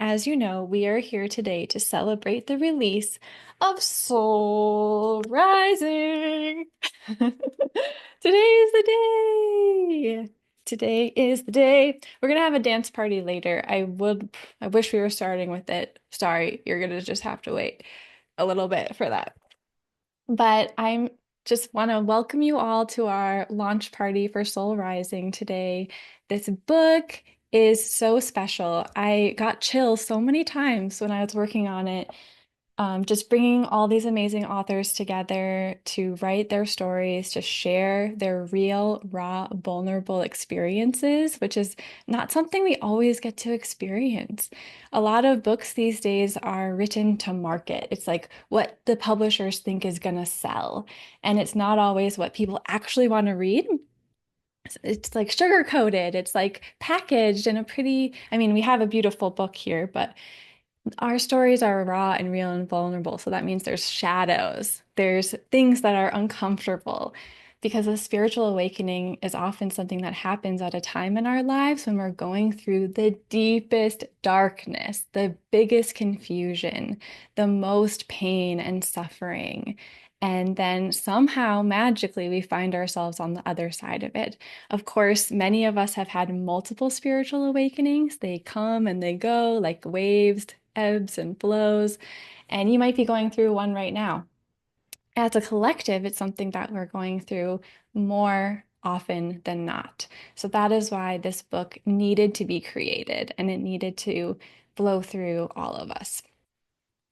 as you know, we are here today to celebrate the release of Soul Rising. Today is the day. Today is the day. We're gonna have a dance party later. I wish we were starting with it. Sorry, you're gonna just have to wait a little bit for that. But I'm just want to welcome you all to our launch party for Soul Rising today. This book is so special. I got chills so many times when I was working on it, just bringing all these amazing authors together to write their stories, to share their real, raw, vulnerable experiences, which is not something we always get to experience. A lot of books these days are written to market. It's like what the publishers think is going to sell, and it's not always what people actually want to read. It's like sugar coated, it's like packaged in a pretty, I mean, we have a beautiful book here, but our stories are raw and real and vulnerable. So that means there's shadows, there's things that are uncomfortable because a spiritual awakening is often something that happens at a time in our lives when we're going through the deepest darkness, the biggest confusion, the most pain and suffering. And then somehow magically we find ourselves on the other side of it. Of course, many of us have had multiple spiritual awakenings. They come and they go like waves, ebbs and flows, and you might be going through one right now. As a collective, it's something that we're going through more often than not. So that is why this book needed to be created and it needed to flow through all of us.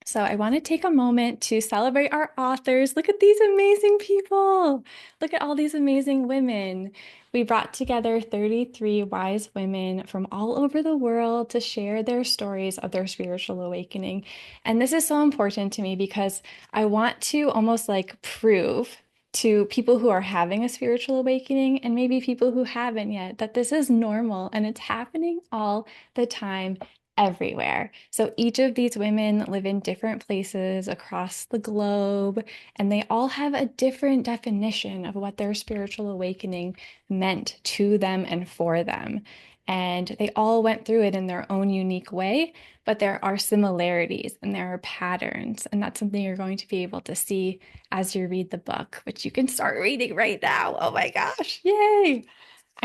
So I want to take a moment to celebrate our authors. Look at these amazing people. Look at all these amazing women. We brought together 33 wise women from all over the world to share their stories of their spiritual awakening. And this is so important to me because I want to almost like prove to people who are having a spiritual awakening and maybe people who haven't yet that this is normal and it's happening all the time everywhere. So each of these women live in different places across the globe, and they all have a different definition of what their spiritual awakening meant to them and for them. And they all went through it in their own unique way, but there are similarities and there are patterns. And that's something you're going to be able to see as you read the book, which you can start reading right now. Oh my gosh, yay!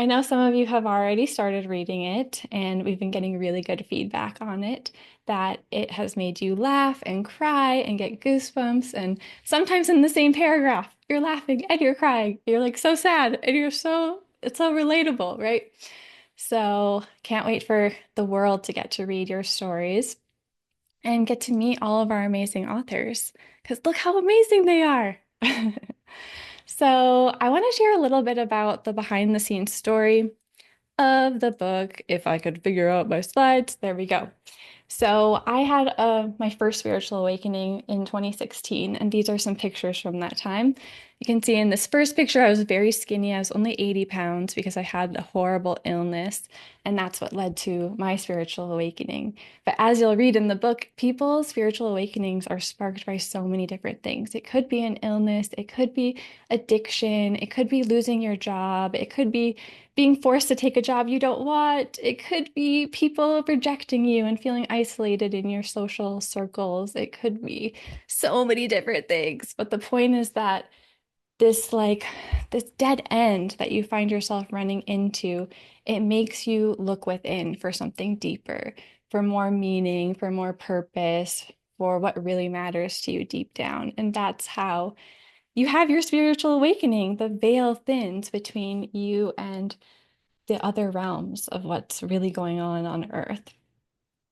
I know some of you have already started reading it, and we've been getting really good feedback on it, that it has made you laugh and cry and get goosebumps. And sometimes in the same paragraph, you're laughing and you're crying. You're like so sad and it's so relatable, right? So can't wait for the world to get to read your stories and get to meet all of our amazing authors, because look how amazing they are. So, I want to share a little bit about the behind the scenes story of the book. If I could figure out my slides, there we go. So I had my first spiritual awakening in 2016, and these are some pictures from that time. You can see in this first picture, I was very skinny. I was only 80 pounds because I had a horrible illness, and that's what led to my spiritual awakening. But as you'll read in the book, people's spiritual awakenings are sparked by so many different things. It could be an illness, it could be addiction, it could be losing your job, it could be being forced to take a job you don't want. It could be people rejecting you and feeling isolated in your social circles. It could be so many different things. But the point is that this dead end that you find yourself running into, it makes you look within for something deeper, for more meaning, for more purpose, for what really matters to you deep down. And that's how you have your spiritual awakening. The veil thins between you and the other realms of what's really going on Earth.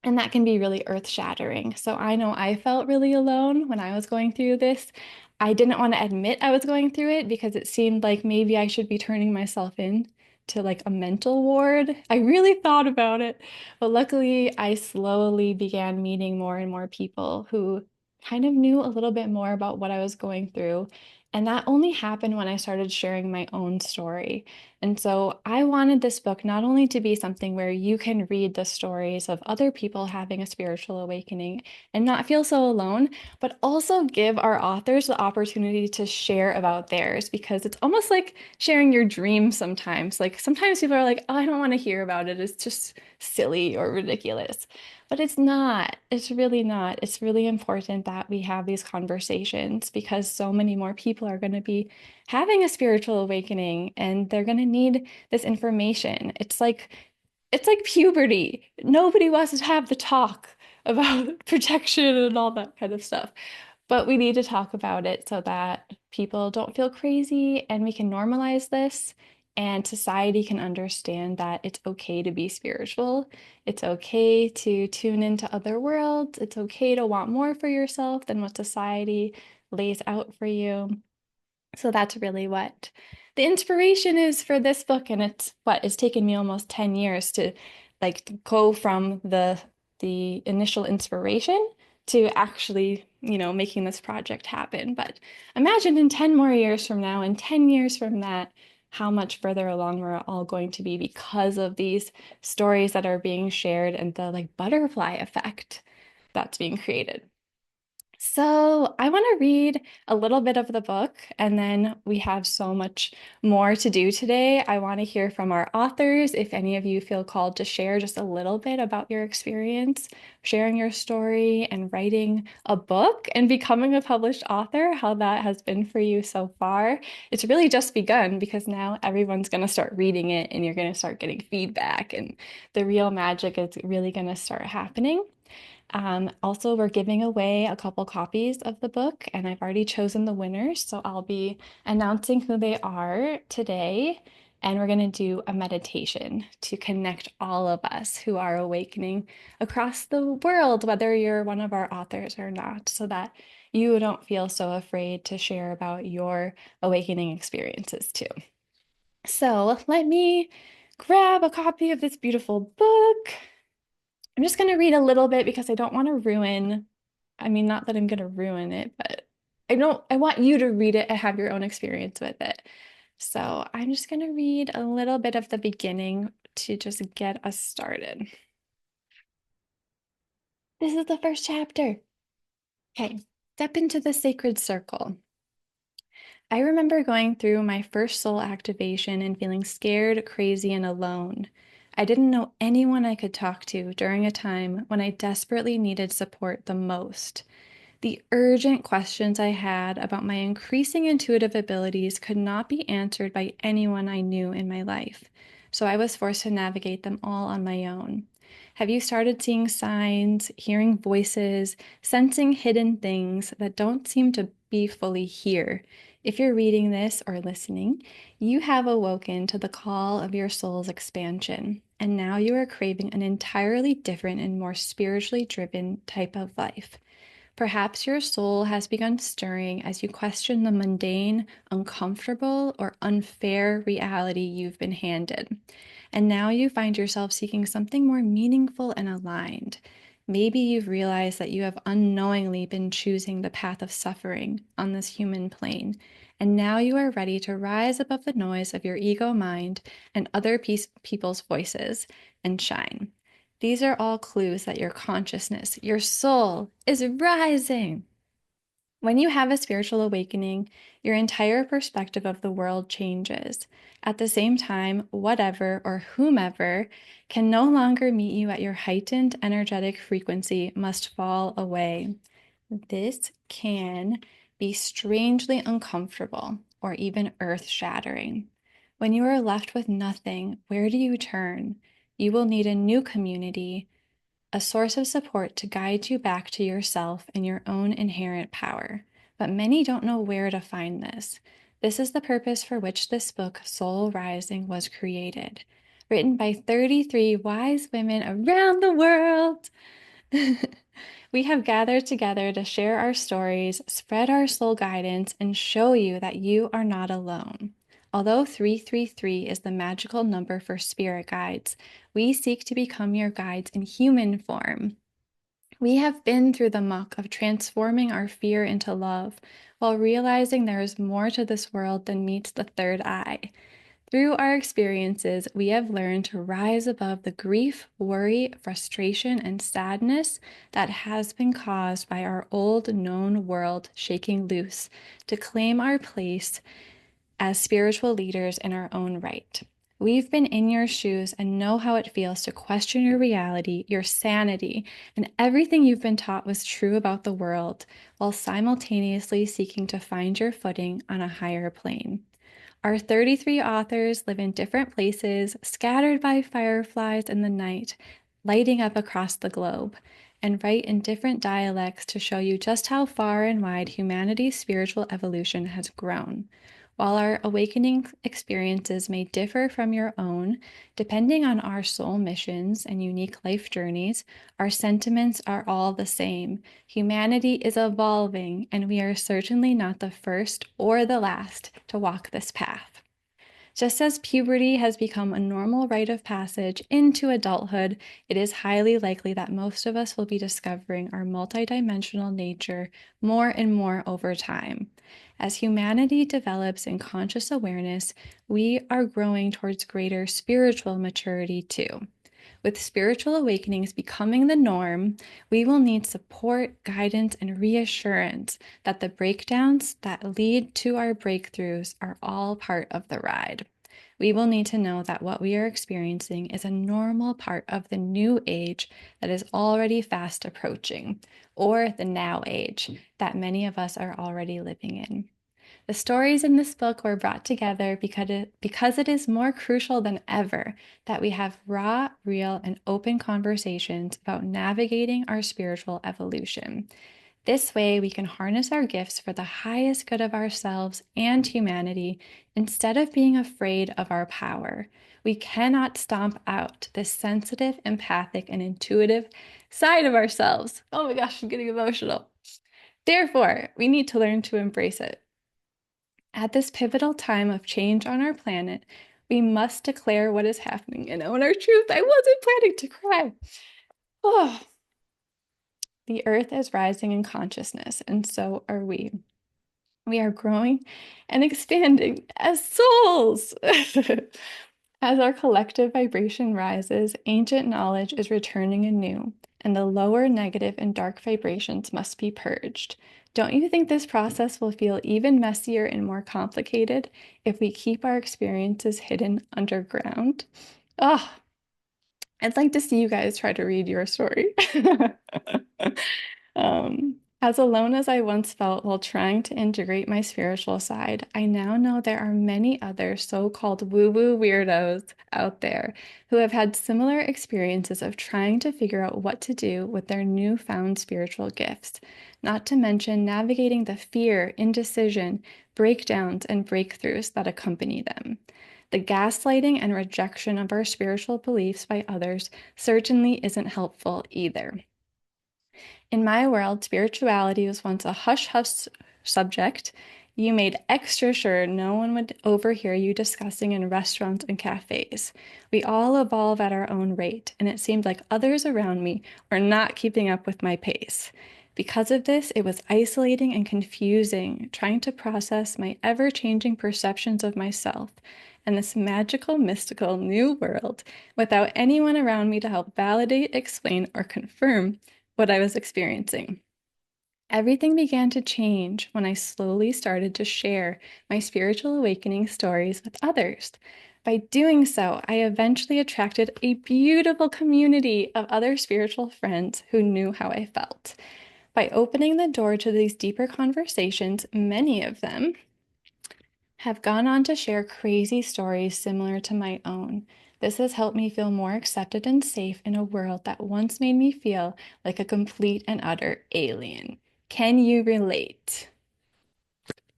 And that can be really earth-shattering. So I know I felt really alone when I was going through this. I didn't want to admit I was going through it because it seemed like maybe I should be turning myself in to like a mental ward. I really thought about it. But luckily, I slowly began meeting more and more people who kind of knew a little bit more about what I was going through. And that only happened when I started sharing my own story. And so I wanted this book not only to be something where you can read the stories of other people having a spiritual awakening and not feel so alone, but also give our authors the opportunity to share about theirs because it's almost like sharing your dreams sometimes. Like sometimes people are like, oh, I don't want to hear about it. It's just silly or ridiculous. But it's not. It's really not. It's really important that we have these conversations because so many more people are going to be having a spiritual awakening and they're going to need this information. It's like puberty. Nobody wants to have the talk about protection and all that kind of stuff. But we need to talk about it so that people don't feel crazy and we can normalize this and society can understand that it's okay to be spiritual. It's okay to tune into other worlds. It's okay to want more for yourself than what society lays out for you. So that's really what the inspiration is for this book. And it's taken me almost 10 years to like go from the initial inspiration to actually, making this project happen. But imagine in 10 more years from now and 10 years from that, how much further along we're all going to be because of these stories that are being shared and the like butterfly effect that's being created. So, I want to read a little bit of the book, and then we have so much more to do today. I want to hear from our authors. If any of you feel called to share just a little bit about your experience, sharing your story, and writing a book and becoming a published author, how that has been for you so far. It's really just begun because now everyone's going to start reading it and you're going to start getting feedback, and the real magic is really going to start happening. Also, we're giving away a couple copies of the book, and I've already chosen the winners, so I'll be announcing who they are today. And we're going to do a meditation to connect all of us who are awakening across the world, whether you're one of our authors or not, so that you don't feel so afraid to share about your awakening experiences too. So let me grab a copy of this beautiful book. I'm just going to read a little bit because I don't want to ruin, I mean, not that I'm going to ruin it, but I want you to read it and have your own experience with it. So I'm just going to read a little bit of the beginning to just get us started. This is the first chapter. Okay, step into the sacred circle. I remember going through my first soul activation and feeling scared, crazy, and alone. I didn't know anyone I could talk to during a time when I desperately needed support the most. The urgent questions I had about my increasing intuitive abilities could not be answered by anyone I knew in my life, so I was forced to navigate them all on my own. Have you started seeing signs, hearing voices, sensing hidden things that don't seem to be fully here? If you're reading this or listening, you have awoken to the call of your soul's expansion, and now you are craving an entirely different and more spiritually driven type of life. Perhaps your soul has begun stirring as you question the mundane, uncomfortable, or unfair reality you've been handed. And now you find yourself seeking something more meaningful and aligned. Maybe you've realized that you have unknowingly been choosing the path of suffering on this human plane, and now you are ready to rise above the noise of your ego mind and other people's voices and shine. These are all clues that your consciousness, your soul, is rising. When you have a spiritual awakening, your entire perspective of the world changes. At the same time, whatever or whomever can no longer meet you at your heightened energetic frequency must fall away. This can be strangely uncomfortable or even earth-shattering. When you are left with nothing, where do you turn? You will need a new community, a source of support to guide you back to yourself and your own inherent power. But many don't know where to find this. This is the purpose for which this book, Soul Rising, was created. Written by 33 wise women around the world. We have gathered together to share our stories, spread our soul guidance, and show you that you are not alone. Although 333 is the magical number for spirit guides, we seek to become your guides in human form. We have been through the muck of transforming our fear into love while realizing there is more to this world than meets the third eye. Through our experiences, we have learned to rise above the grief, worry, frustration, and sadness that has been caused by our old known world shaking loose to claim our place as spiritual leaders in our own right. We've been in your shoes and know how it feels to question your reality, your sanity, and everything you've been taught was true about the world, while simultaneously seeking to find your footing on a higher plane. Our 33 authors live in different places, scattered by fireflies in the night, lighting up across the globe, and write in different dialects to show you just how far and wide humanity's spiritual evolution has grown. While our awakening experiences may differ from your own, depending on our soul missions and unique life journeys, our sentiments are all the same. Humanity is evolving, and we are certainly not the first or the last to walk this path. Just as puberty has become a normal rite of passage into adulthood, it is highly likely that most of us will be discovering our multidimensional nature more and more over time. As humanity develops in conscious awareness, we are growing towards greater spiritual maturity too. With spiritual awakenings becoming the norm, we will need support, guidance, and reassurance that the breakdowns that lead to our breakthroughs are all part of the ride. We will need to know that what we are experiencing is a normal part of the new age that is already fast approaching, or the now age that many of us are already living in. The stories in this book were brought together because it is more crucial than ever that we have raw, real, and open conversations about navigating our spiritual evolution. This way, we can harness our gifts for the highest good of ourselves and humanity instead of being afraid of our power. We cannot stomp out this sensitive, empathic, and intuitive side of ourselves. Oh my gosh, I'm getting emotional. Therefore, we need to learn to embrace it. At this pivotal time of change on our planet, we must declare what is happening and own our truth. I wasn't planning to cry. Oh, the earth is rising in consciousness, and so are we. We are growing and expanding as souls. As our collective vibration rises, ancient knowledge is returning anew, and the lower negative and dark vibrations must be purged. Don't you think this process will feel even messier and more complicated if we keep our experiences hidden underground? Oh, I'd like to see you guys try to read your story. As alone as I once felt while trying to integrate my spiritual side, I now know there are many other so-called woo-woo weirdos out there who have had similar experiences of trying to figure out what to do with their newfound spiritual gifts, not to mention navigating the fear, indecision, breakdowns, and breakthroughs that accompany them. The gaslighting and rejection of our spiritual beliefs by others certainly isn't helpful either. In my world, spirituality was once a hush-hush subject. You made extra sure no one would overhear you discussing in restaurants and cafes. We all evolve at our own rate, and it seemed like others around me were not keeping up with my pace. Because of this, it was isolating and confusing, trying to process my ever-changing perceptions of myself and this magical, mystical new world without anyone around me to help validate, explain, or confirm what I was experiencing. Everything began to change when I slowly started to share my spiritual awakening stories with others. By doing so, I eventually attracted a beautiful community of other spiritual friends who knew how I felt. By opening the door to these deeper conversations, many of them have gone on to share crazy stories similar to my own. This has helped me feel more accepted and safe in a world that once made me feel like a complete and utter alien. Can you relate?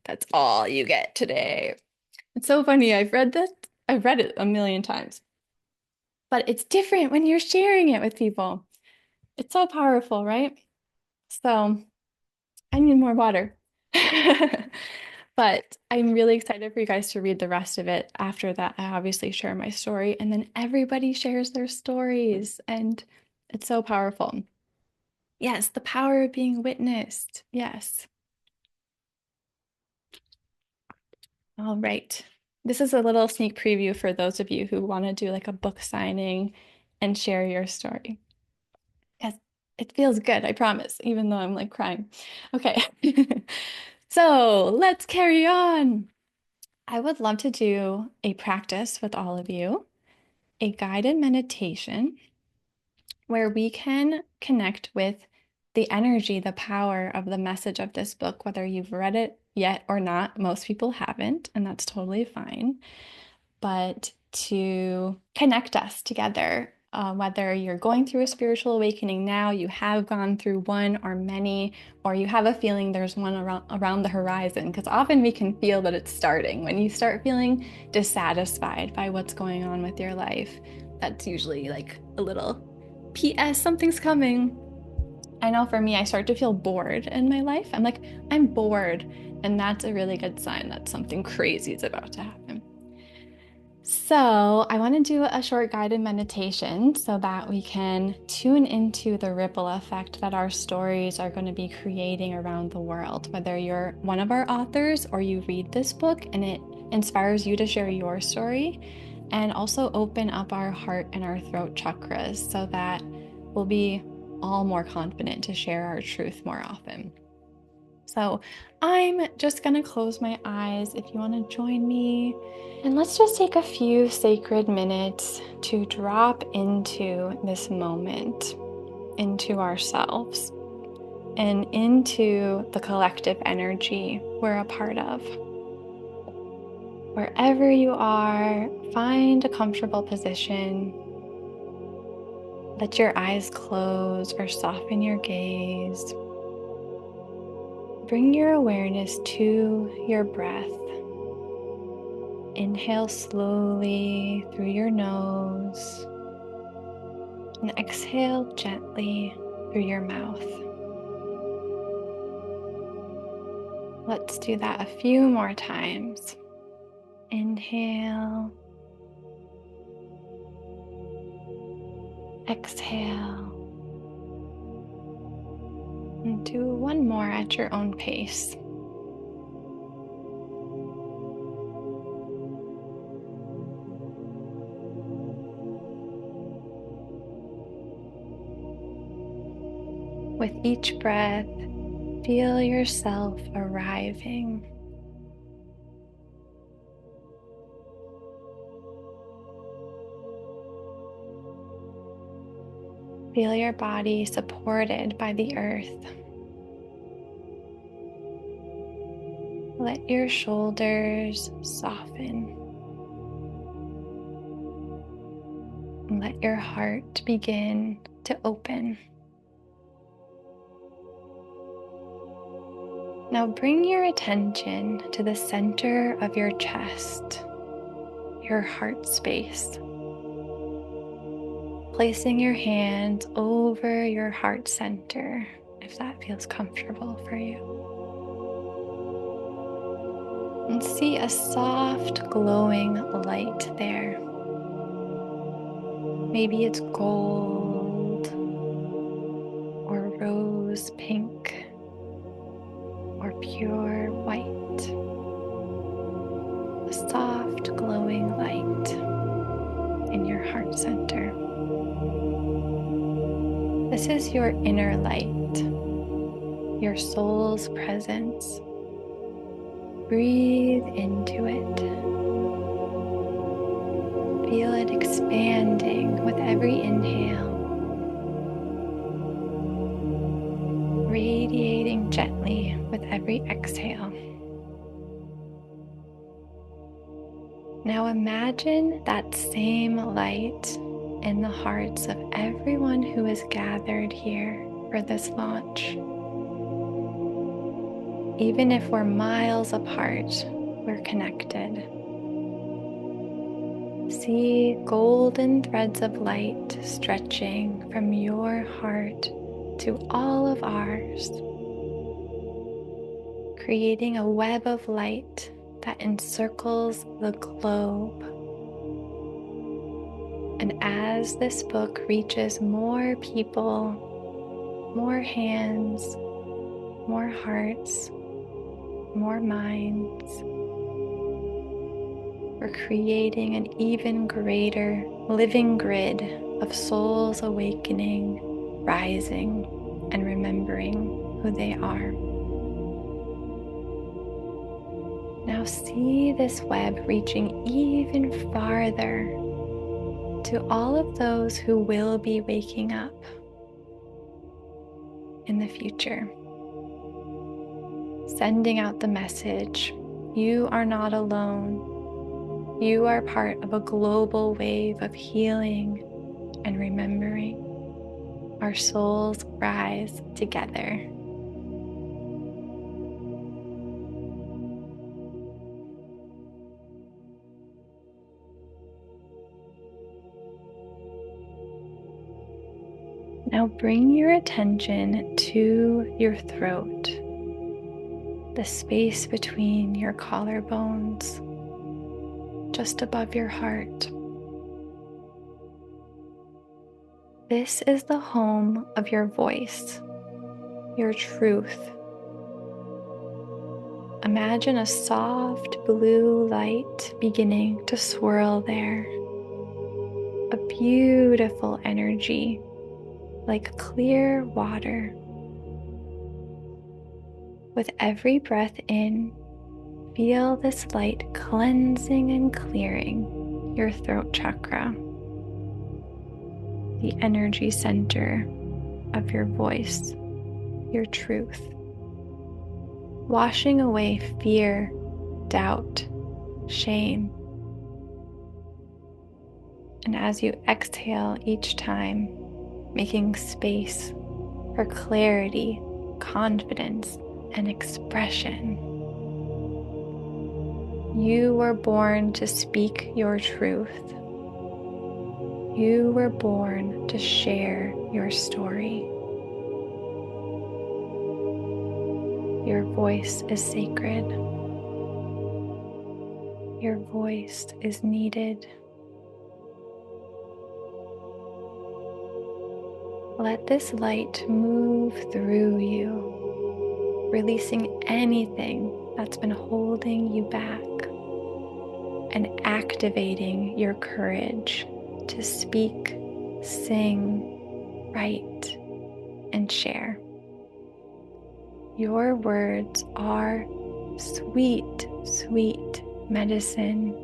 That's all you get today. It's so funny. I've read it a million times, but it's different when you're sharing it with people. It's so powerful, right? So I need more water. But I'm really excited for you guys to read the rest of it. After that, I obviously share my story, and then everybody shares their stories, and it's so powerful. Yes, the power of being witnessed. Yes. All right. This is a little sneak preview for those of you who want to do like a book signing and share your story. Yes, it feels good, I promise, even though I'm like crying. Okay. So let's carry on. I would love to do a practice with all of you, a guided meditation where we can connect with the energy, the power of the message of this book, whether you've read it yet or not. Most people haven't, and that's totally fine. But to connect us together, whether you're going through a spiritual awakening now, you have gone through one or many, or you have a feeling there's one around the horizon, because often we can feel that it's starting. When you start feeling dissatisfied by what's going on with your life, that's usually like a little PS, something's coming. I know for me, I start to feel bored in my life. I'm like, I'm bored. And that's a really good sign that something crazy is about to happen. So, I want to do a short guided meditation so that we can tune into the ripple effect that our stories are going to be creating around the world. Whether you're one of our authors or you read this book and it inspires you to share your story, and also open up our heart and our throat chakras so that we'll be all more confident to share our truth more often. So I'm just going to close my eyes if you want to join me. And let's just take a few sacred minutes to drop into this moment, into ourselves, and into the collective energy we're a part of. Wherever you are, find a comfortable position. Let your eyes close or soften your gaze. Bring your awareness to your breath. Inhale slowly through your nose and exhale gently through your mouth. Let's do that a few more times. Inhale, exhale, and do one more at your own pace. With each breath, feel yourself arriving. Feel your body supported by the earth. Let your shoulders soften. And let your heart begin to open. Now bring your attention to the center of your chest, your heart space. Placing your hands over your heart center, if that feels comfortable for you. And see a soft, glowing light there. Maybe it's gold or rose pink or pure white. A soft, glowing light in your heart center. This is your inner light, your soul's presence. Breathe into it. Feel it expanding with every inhale, radiating gently with every exhale. Now imagine that same light in the hearts of everyone who is gathered here for this launch. Even if we're miles apart, we're connected. See golden threads of light stretching from your heart to all of ours, creating a web of light that encircles the globe. And as this book reaches more people, more hands, more hearts, more minds, We're creating an even greater living grid of souls awakening, rising, and remembering who they are. Now see this web reaching even farther to all of those who will be waking up in the future. Sending out the message, you are not alone. You are part of a global wave of healing and remembering. Our souls rise together. Now bring your attention to your throat, the space between your collarbones, just above your heart. This is the home of your voice, your truth. Imagine a soft blue light beginning to swirl there, a beautiful energy like clear water. With every breath in, feel this light cleansing and clearing your throat chakra, the energy center of your voice, your truth, washing away fear, doubt, shame. And as you exhale each time, making space for clarity, confidence, and expression. You were born to speak your truth. You were born to share your story. Your voice is sacred. Your voice is needed. Let this light move through you, releasing anything that's been holding you back and activating your courage to speak, sing, write, and share. Your words are sweet, sweet medicine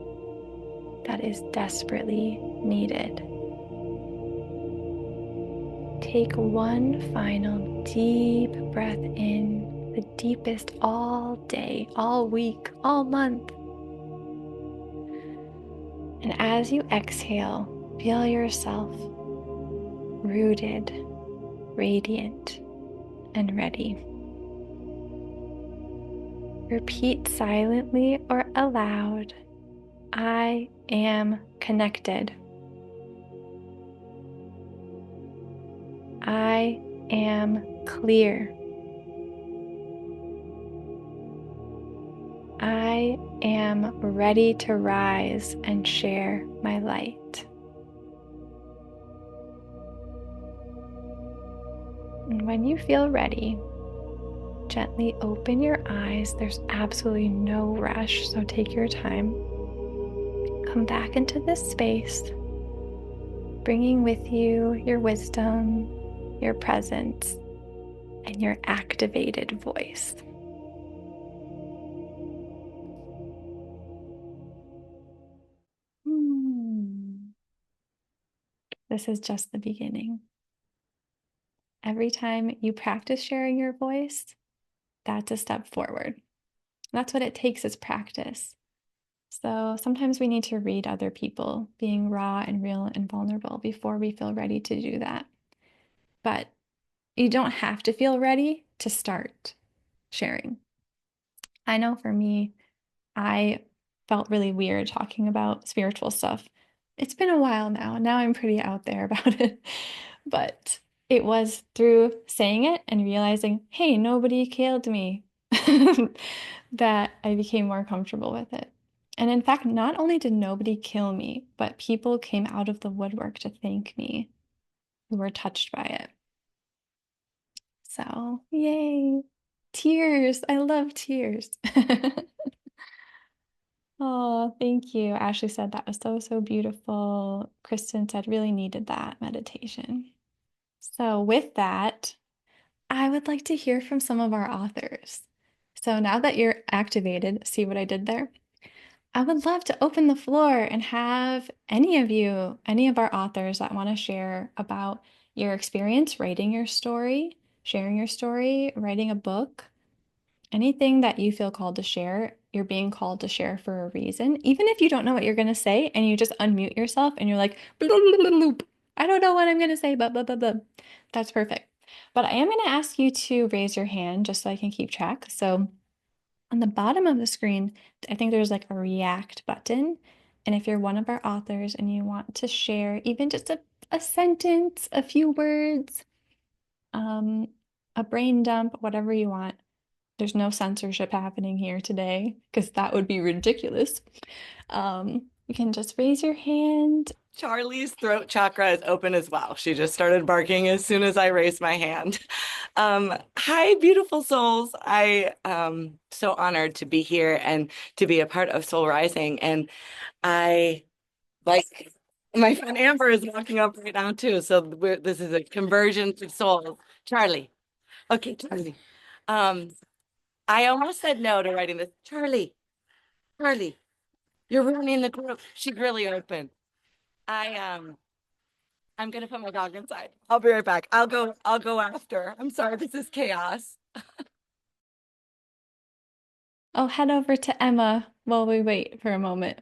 that is desperately needed. Take one final deep breath in, the deepest all day, all week, all month. And as you exhale, feel yourself rooted, radiant, and ready. Repeat silently or aloud, I am connected. I am clear. I am ready to rise and share my light. And when you feel ready, gently open your eyes. There's absolutely no rush, so take your time. Come back into this space, bringing with you your wisdom, your presence, and your activated voice. This is just the beginning. Every time you practice sharing your voice, that's a step forward. That's what it takes is practice. So sometimes we need to read other people being raw and real and vulnerable before we feel ready to do that. But you don't have to feel ready to start sharing. I know for me, I felt really weird talking about spiritual stuff. It's been a while now. Now I'm pretty out there about it. But it was through saying it and realizing, hey, nobody killed me, that I became more comfortable with it. And in fact, not only did nobody kill me, but people came out of the woodwork to thank me who were touched by it. So, yay. Tears. I love tears. Oh, thank you. Ashley said that was so, so beautiful. Kristen said really needed that meditation. So, with that, I would like to hear from some of our authors. So, now that you're activated, see what I did there? I would love to open the floor and have any of you, any of our authors that want to share about your experience writing your story, sharing your story, writing a book. Anything that you feel called to share, you're being called to share for a reason. Even if you don't know what you're going to say and you just unmute yourself and you're like, "Bloop, bloop, bloop, bloop. I don't know what I'm going to say, but blah, blah, blah." That's perfect. But I am going to ask you to raise your hand just so I can keep track. So on the bottom of the screen, I think there's like a react button. And if you're one of our authors and you want to share even just a sentence, a few words, um, a brain dump, whatever you want, there's no censorship happening here today because that would be ridiculous. You can just raise your hand. Charlie's throat chakra is open as well. She just started barking as soon as I raised my hand. Hi, beautiful souls. I so honored to be here and to be a part of Soul Rising. And I like my friend Amber is walking up right now too. So this is a convergence of souls. Charlie. Okay, Charlie. Um, I almost said no to writing this. Charlie, you're ruining the group. She's really open. I I'm gonna put my dog inside. I'll be right back. I'll go after. I'm sorry, this is chaos. I'll head over to Emma while we wait for a moment.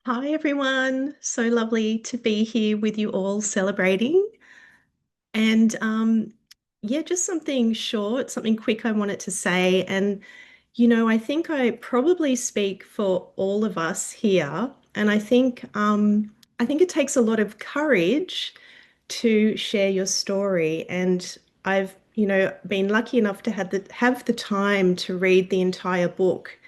Hi, everyone. So lovely to be here with you all celebrating. And yeah, just something short, something quick I wanted to say. And, I think I probably speak for all of us here. And I think it takes a lot of courage to share your story. And I've, been lucky enough to have the time to read the entire book.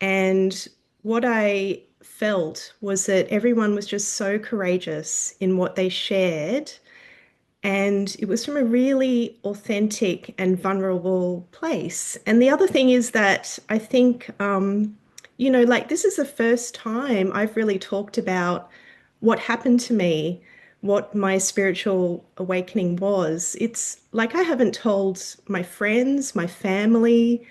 And what I felt was that everyone was just so courageous in what they shared. And it was from a really authentic and vulnerable place. And the other thing is that I think, like this is the first time I've really talked about what happened to me, what my spiritual awakening was. It's like I haven't told my friends, my family,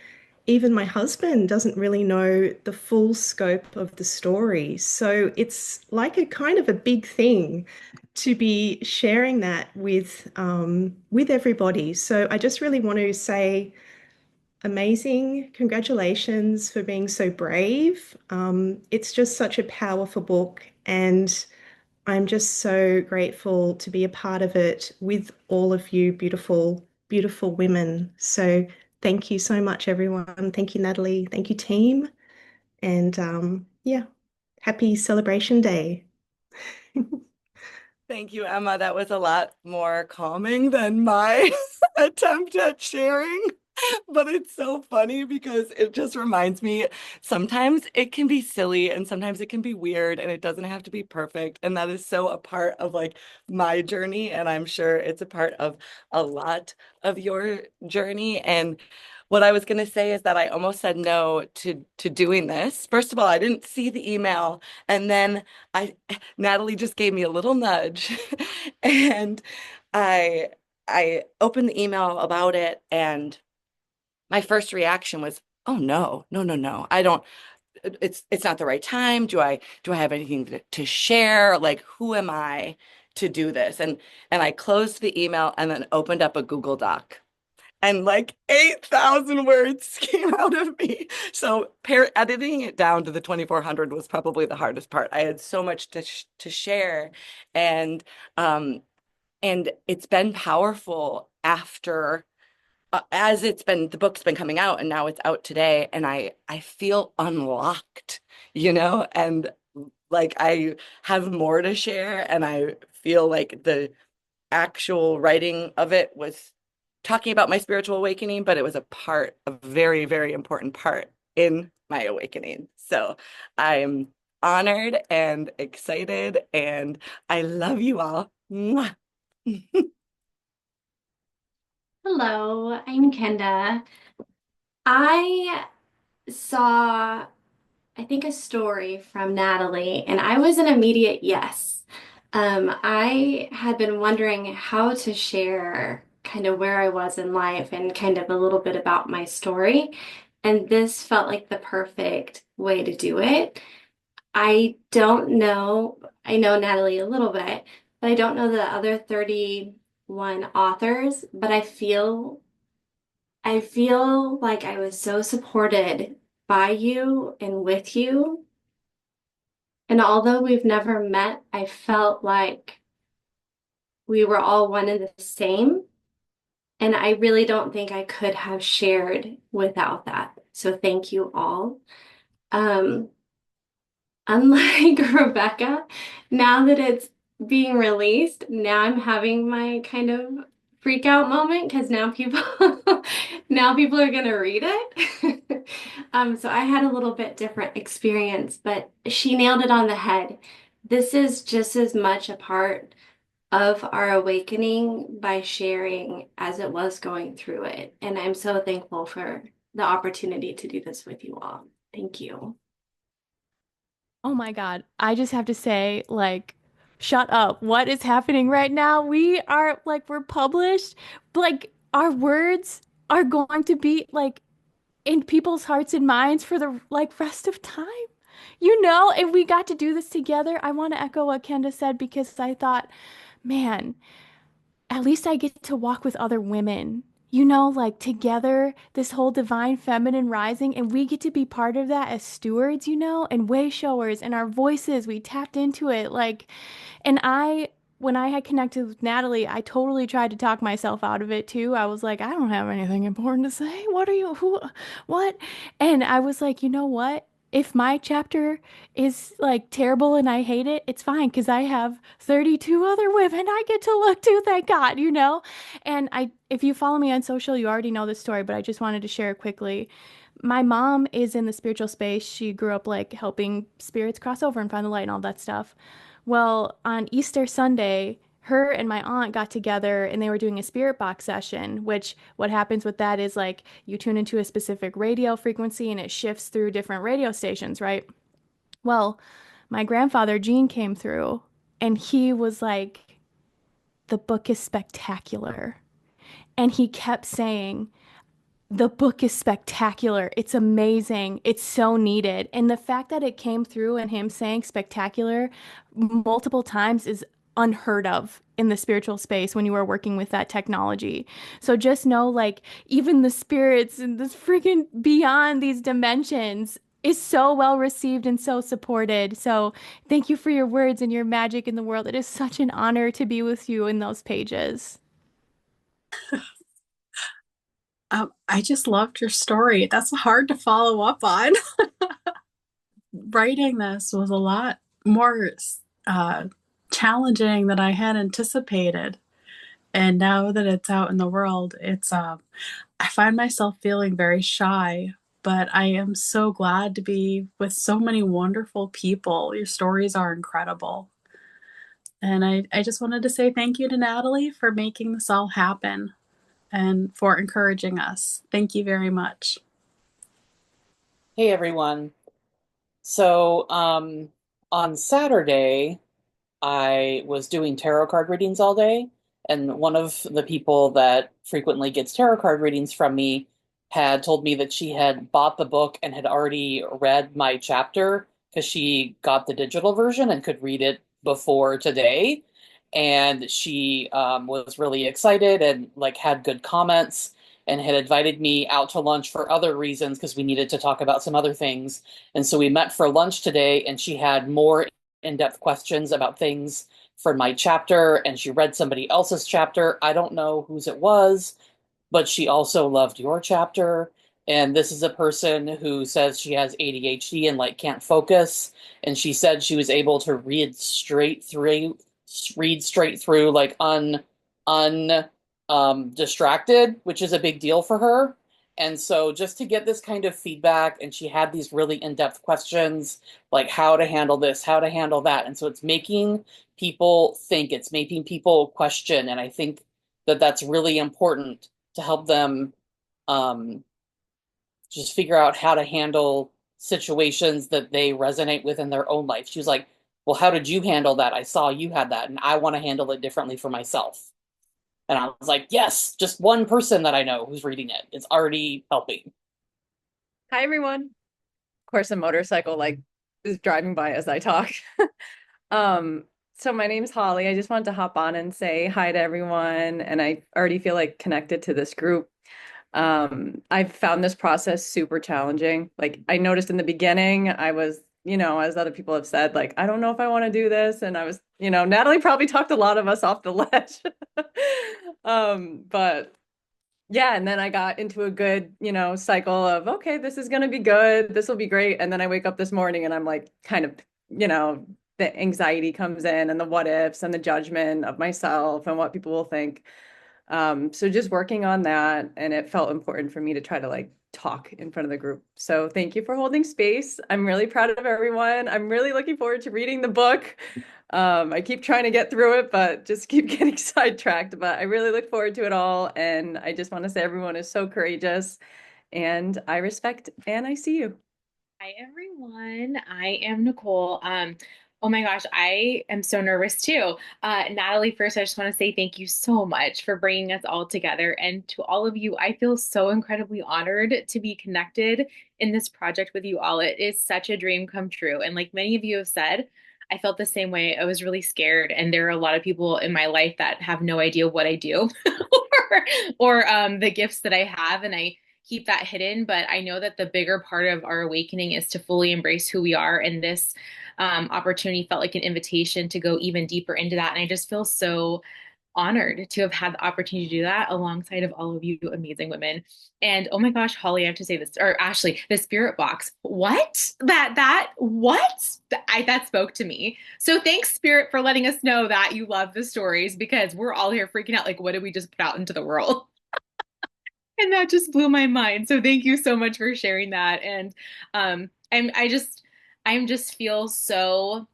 even my husband doesn't really know the full scope of the story. So it's like a kind of a big thing to be sharing that with everybody. So I just really want to say amazing congratulations for being so brave. It's just such a powerful book, and I'm just so grateful to be a part of it with all of you beautiful, beautiful women. So thank you so much, everyone. Thank you, Natalie. Thank you, team. And yeah, happy Celebration Day. Thank you, Emma. That was a lot more calming than my attempt at sharing. But it's so funny because it just reminds me sometimes it can be silly and sometimes it can be weird and it doesn't have to be perfect. And that is so a part of like my journey. And I'm sure it's a part of a lot of your journey. And what I was going to say is that I almost said no to doing this. First of all, I didn't see the email, and then I Natalie just gave me a little nudge, and I I opened the email about it, and my first reaction was, "Oh no, no, no, no! I don't. It's not the right time. Do I have anything to share? Like, who am I to do this?" And I closed the email and then opened up a Google Doc and like 8,000 words came out of me. So editing it down to the 2,400 was probably the hardest part. I had so much to share, and um and it's been powerful after as the book's been coming out and now it's out today, and I feel unlocked, and like I have more to share, and I feel like the actual writing of it was talking about my spiritual awakening, but it was a very, very important part in my awakening. So I'm honored and excited, and I love you all. Mwah. Hello, I'm Kenda. I saw I think, a story from Natalie, and I was an immediate yes. I had been wondering how to share kind of where I was in life and kind of a little bit about my story. And this felt like the perfect way to do it. I don't know, I know Natalie a little bit, but I don't know the other 31 authors, but I feel like I was so supported by you and with you. And although we've never met, I felt like we were all one and the same. And I really don't think I could have shared without that. So thank you all. Um, Unlike Rebecca, now that it's being released, now I'm having my kind of freak out moment because now people now people are gonna read it. So I had a little bit different experience, but she nailed it on the head. This is just as much a part of our awakening by sharing as it was going through it. And I'm so thankful for the opportunity to do this with you all. Thank you. Oh my God. I just have to say, like, shut up. What is happening right now? We are like, we're published. Like, our words are going to be like in people's hearts and minds for the like rest of time. And we got to do this together. I want to echo what Kenda said because I thought, man, at least I get to walk with other women, like together, this whole divine feminine rising, and we get to be part of that as stewards, and way showers, and our voices, we tapped into it. And when I had connected with Natalie, I totally tried to talk myself out of it too. I was like, I don't have anything important to say. What? And I was like, you know what? If my chapter is like terrible and I hate it, it's fine because I have 32 other women I get to look to, thank God. If you follow me on social, you already know this story, but I just wanted to share it quickly. My mom is in the spiritual space. She grew up like helping spirits cross over and find the light and all that stuff. Well, on Easter Sunday, her and my aunt got together and they were doing a spirit box session, which what happens with that is like you tune into a specific radio frequency and it shifts through different radio stations, right? Well, my grandfather, Gene, came through and he was like, the book is spectacular. And he kept saying, the book is spectacular. It's amazing. It's so needed. And the fact that it came through and him saying spectacular multiple times is unheard of in the spiritual space when you are working with that technology. So just know, like, even the spirits and this freaking beyond these dimensions is so well received and so supported. So thank you for your words and your magic in the world. It is such an honor to be with you in those pages. I just loved your story. That's hard to follow up on. Writing this was a lot more uh, challenging than I had anticipated. And now that it's out in the world, I find myself feeling very shy, but I am so glad to be with so many wonderful people. Your stories are incredible. And I just wanted to say thank you to Natalie for making this all happen and for encouraging us. Thank you very much. Hey everyone. So, on Saturday, I was doing tarot card readings all day, and one of the people that frequently gets tarot card readings from me had told me that she had bought the book and had already read my chapter because she got the digital version and could read it before today. And she was really excited and like had good comments and had invited me out to lunch for other reasons because we needed to talk about some other things. And so we met for lunch today, and she had more in-depth questions about things for my chapter, and she read somebody else's chapter. I don't know whose it was, but she also loved your chapter. And this is a person who says she has ADHD and like can't focus. And she said she was able to read straight through like distracted, which is a big deal for her. And so just to get this kind of feedback, and she had these really in-depth questions, like how to handle this, how to handle that. And so it's making people think, it's making people question. And I think that that's really important to help them just figure out how to handle situations that they resonate with in their own life. She was like, well, how did you handle that? I saw you had that, and I want to handle it differently for myself. And I was like, yes, just one person that I know who's reading it. It's already helping. Hi, everyone. Of course, a motorcycle like is driving by as I talk. Um, so my name's Holly. I just wanted to hop on and say hi to everyone, and I already feel like connected to this group. I've found this process super challenging. Like I noticed in the beginning, I was, as other people have said, like, I don't know if I want to do this. And I was, Natalie probably talked a lot of us off the ledge. But yeah, and then I got into a good, cycle of, okay, this is going to be good. This will be great. And then I wake up this morning and I'm like, kind of, the anxiety comes in and the what ifs and the judgment of myself and what people will think. So just working on that, and it felt important for me to try to like talk in front of the group. So thank you for holding space. I'm really proud of everyone. I'm really looking forward to reading the book. I keep trying to get through it, but just keep getting sidetracked. But I really look forward to it all. And I just want to say everyone is so courageous, and I respect and I see you. Hi everyone, I am Nicole. Oh my gosh, I am so nervous too. Natalie, first, I just want to say thank you so much for bringing us all together. And to all of you, I feel so incredibly honored to be connected in this project with you all. It is such a dream come true. And like many of you have said, I felt the same way. I was really scared. And there are a lot of people in my life that have no idea what I do or the gifts that I have. And I keep that hidden, but I know that the bigger part of our awakening is to fully embrace who we are. And this opportunity felt like an invitation to go even deeper into that. And I just feel so honored to have had the opportunity to do that alongside of all of you amazing women. And oh my gosh, Holly, I have to say this, or Ashley, the spirit box. What? What? That spoke to me. So thanks, Spirit, for letting us know that you love the stories, because we're all here freaking out. Like, what did we just put out into the world? And that just blew my mind. So thank you so much for sharing that. And I'm just feel so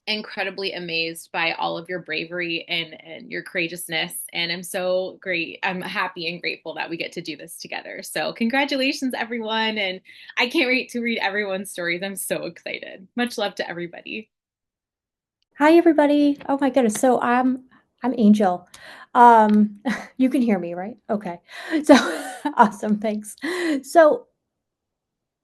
incredibly amazed by all of your bravery and your courageousness. And I'm so great. I'm happy and grateful that we get to do this together. So congratulations, everyone. And I can't wait to read everyone's stories. I'm so excited. Much love to everybody. Hi, everybody. Oh my goodness. So I'm Angel. You can hear me, right? Okay. So awesome. Thanks. So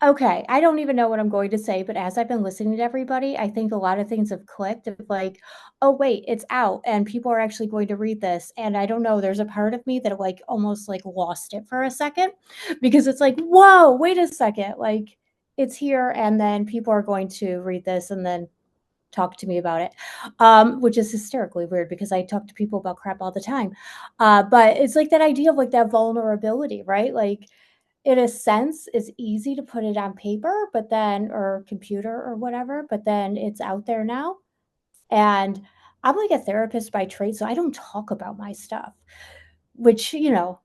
okay, I don't even know what I'm going to say, but as I've been listening to everybody, I think a lot of things have clicked of like, oh wait, it's out and people are actually going to read this. And I don't know, there's a part of me that like almost like lost it for a second because it's like, whoa, wait a second. Like it's here and then people are going to read this and then talk to me about it, which is hysterically weird because I talk to people about crap all the time. But it's like that idea of like that vulnerability, right? Like in a sense, it's easy to put it on paper, but then, or computer or whatever, but then it's out there now. And I'm like a therapist by trade, so I don't talk about my stuff, which,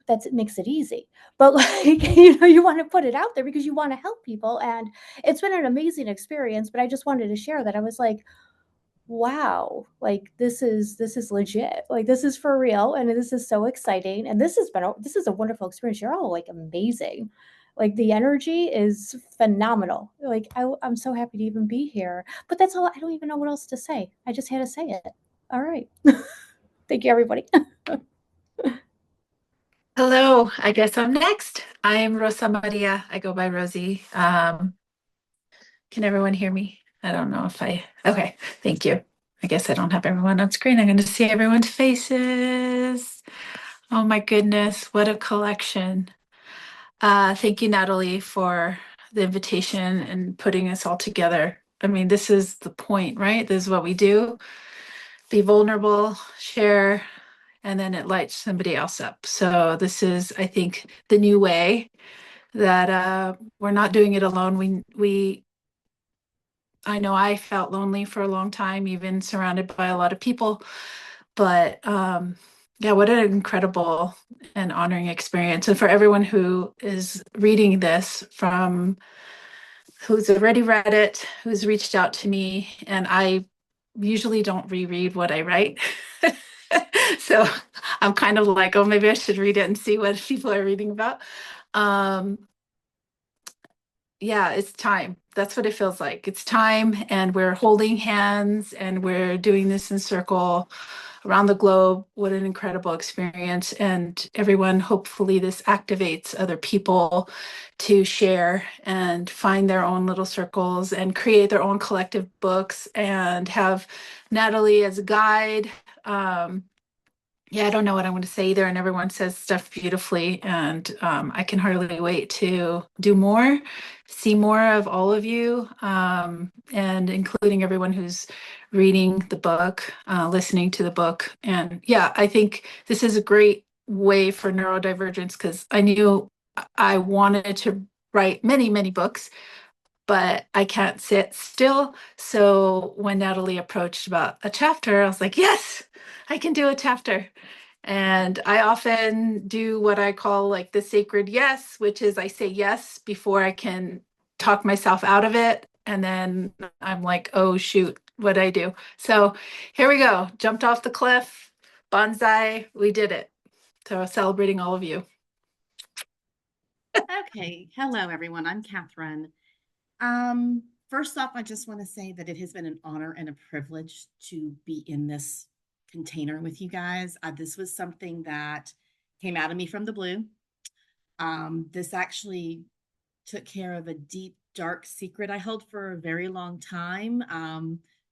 that's it makes it easy. But like, you want to put it out there because you want to help people. And it's been an amazing experience, but I just wanted to share that I was like, wow, like this is legit, like this is for real, and this is so exciting, and this is a wonderful experience. You're all like amazing, like the energy is phenomenal. Like I'm so happy to even be here, but that's all. I don't even know what else to say. I just had to say it. All right. Thank you, everybody. Hello, I guess I'm next. I am Rosa Maria. I go by Rosie. Can everyone hear me? I don't know if okay, thank you. I guess I don't have everyone on screen. I'm going to see everyone's faces. Oh my goodness, what a collection. Thank you, Natalie, for the invitation and putting us all together. I mean, this is the point, right? This is what we do. Be vulnerable, share, and then it lights somebody else up. So this is, I think, the new way that we're not doing it alone. I know I felt lonely for a long time, even surrounded by a lot of people, but yeah, what an incredible and honoring experience. And for everyone who is reading this from who's already read it, who's reached out to me, and I usually don't reread what I write. So I'm kind of like, oh, maybe I should read it and see what people are reading about. yeah, it's time. That's what it feels like. It's time, and we're holding hands and we're doing this in circle around the globe. What an incredible experience. And everyone, hopefully, this activates other people to share and find their own little circles and create their own collective books and have Natalie as a guide. Yeah, I don't know what I'm going to say either. And everyone says stuff beautifully. And I can hardly wait to do more, see more of all of you, and including everyone who's reading the book, listening to the book. And yeah, I think this is a great way for neurodivergence because I knew I wanted to write many, many books, but I can't sit still. So when Natalie approached about a chapter, I was like, yes, I can do a chapter. And I often do what I call like the sacred yes, which is I say yes before I can talk myself out of it. And then I'm like, oh, shoot, what'd I do? So here we go. Jumped off the cliff, bonsai, we did it. So celebrating all of you. Okay. Hello, everyone. I'm Catherine. First off, I just want to say that it has been an honor and a privilege to be in this container with you guys. This was something that came out of me from the blue. This actually took care of a deep, dark secret I held for a very long time.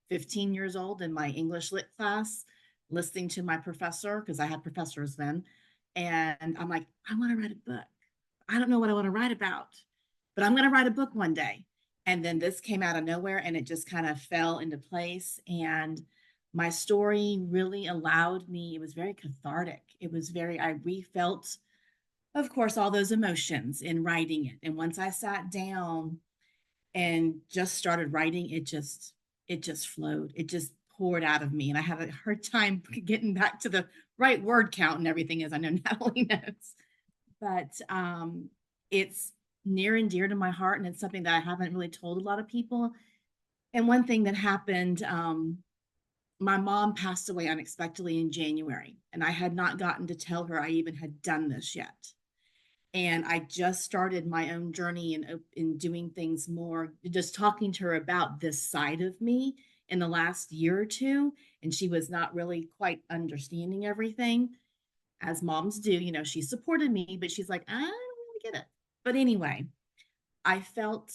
15 years old in my English lit class, listening to my professor, because I had professors then. And I'm like, I want to write a book. I don't know what I want to write about, but I'm going to write a book one day. And then this came out of nowhere and it just kind of fell into place. And my story really allowed me, it was very cathartic. It was very, I refelt, of course, all those emotions in writing it. And once I sat down and just started writing, it just flowed. It just poured out of me. And I had a hard time getting back to the right word count and everything, as I know Natalie knows. But it's near and dear to my heart, and it's something that I haven't really told a lot of people. And one thing that happened, my mom passed away unexpectedly in January, and I had not gotten to tell her I even had done this yet. And I just started my own journey in doing things more, just talking to her about this side of me in the last year or two. And she was not really quite understanding everything, as moms do. You know, she supported me, but she's like, I don't really get it. But anyway, I felt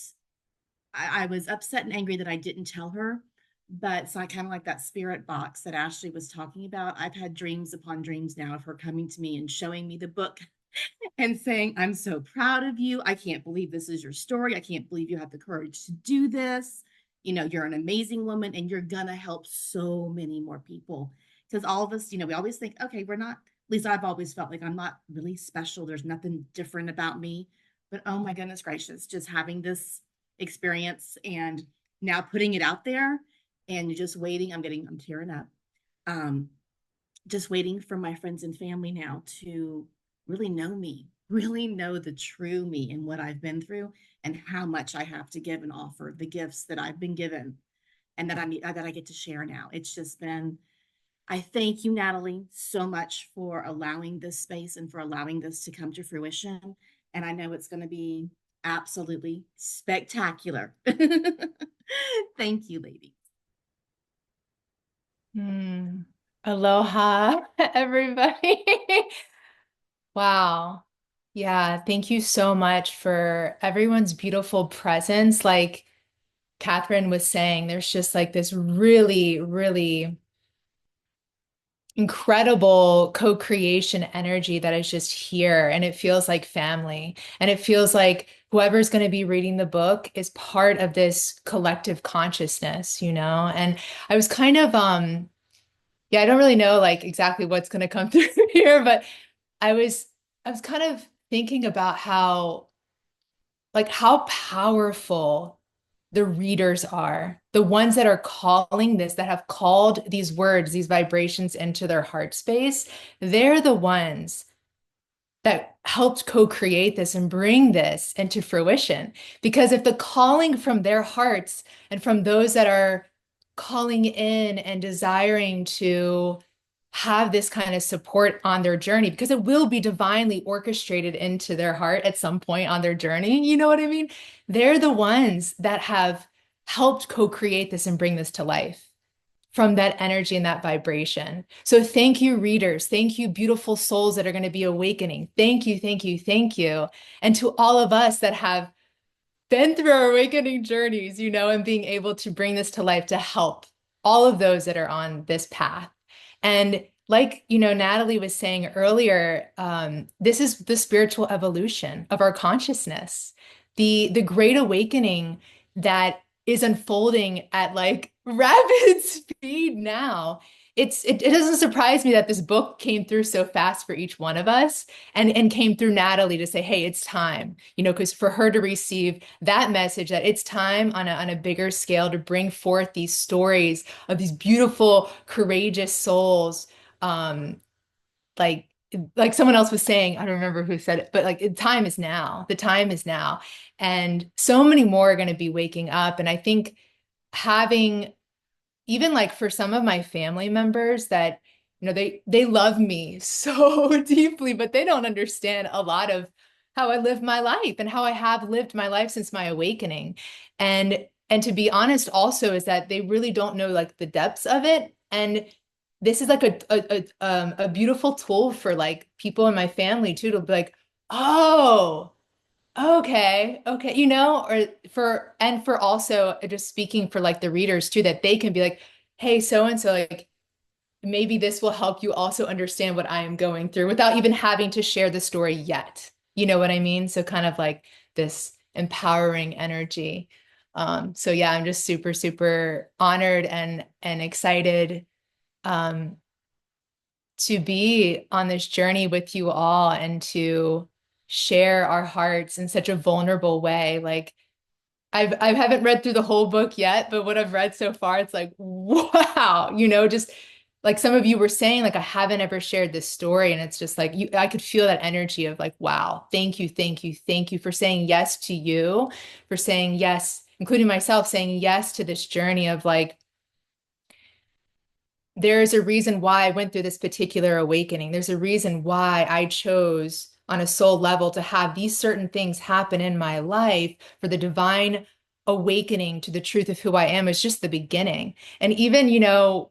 I was upset and angry that I didn't tell her. But so I kind of like that spirit box that Ashley was talking about. I've had dreams upon dreams now of her coming to me and showing me the book and saying, I'm so proud of you. I can't believe this is your story. I can't believe you have the courage to do this. You know, you're an amazing woman and you're going to help so many more people. Because all of us, you know, we always think, okay, we're not, at least I've always felt like I'm not really special. There's nothing different about me. But oh my goodness gracious, just having this experience and now putting it out there and just waiting, I'm tearing up. Just waiting for my friends and family now to really know me, really know the true me and what I've been through and how much I have to give and offer, the gifts that I've been given and that I get to share now. It's just been, I thank you, Natalie, so much for allowing this space and for allowing this to come to fruition. And I know it's going to be absolutely spectacular. Thank you, ladies. Aloha, everybody. Wow. Yeah, thank you so much for everyone's beautiful presence. Like Catherine was saying, there's just like this really, really incredible co-creation energy that is just here. And it feels like family. And it feels like whoever's going to be reading the book is part of this collective consciousness, you know? And I was kind of, yeah, I don't really know like exactly what's going to come through here, but I was kind of thinking about how powerful the readers are, the ones that are calling this, that have called these words, these vibrations into their heart space. They're the ones that helped co-create this and bring this into fruition. Because if the calling from their hearts and from those that are calling in and desiring to have this kind of support on their journey, because it will be divinely orchestrated into their heart at some point on their journey. You know what I mean? They're the ones that have helped co-create this and bring this to life from that energy and that vibration. So thank you, readers. Thank you, beautiful souls that are going to be awakening. Thank you, thank you, thank you. And to all of us that have been through our awakening journeys, you know, and being able to bring this to life to help all of those that are on this path. And like, you know, Natalie was saying earlier, this is the spiritual evolution of our consciousness, the great awakening that is unfolding at like rapid speed now. It doesn't surprise me that this book came through so fast for each one of us, and came through Natalie to say, hey, it's time, you know, because for her to receive that message that it's time on a bigger scale to bring forth these stories of these beautiful, courageous souls, um, like like someone else was saying, I don't remember who said it, but like the time is now. The time is now. And so many more are going to be waking up. And I think having, even like for some of my family members that, you know, they love me so deeply, but they don't understand a lot of how I live my life and how I have lived my life since my awakening. And to be honest also is that they really don't know like the depths of it. And this is like a beautiful tool for like people in my family too, to be like, oh, okay, you know, or for also just speaking for like the readers too, that they can be like, hey, so and so, like maybe this will help you also understand what I am going through without even having to share the story yet. You know what I mean? So kind of like this empowering energy. So yeah, I'm just super, super honored and excited um to be on this journey with you all and to share our hearts in such a vulnerable way. Like I haven't read through the whole book yet, but what I've read so far, it's like, wow, you know, just like some of you were saying, like I haven't ever shared this story. And it's just like I could feel that energy of like, wow, thank you, thank you, thank you for saying yes to you, for saying yes, including myself, saying yes to this journey of like, there's a reason why I went through this particular awakening. There's a reason why I chose on a soul level to have these certain things happen in my life, for the divine awakening to the truth of who I am is just the beginning. And even, you know,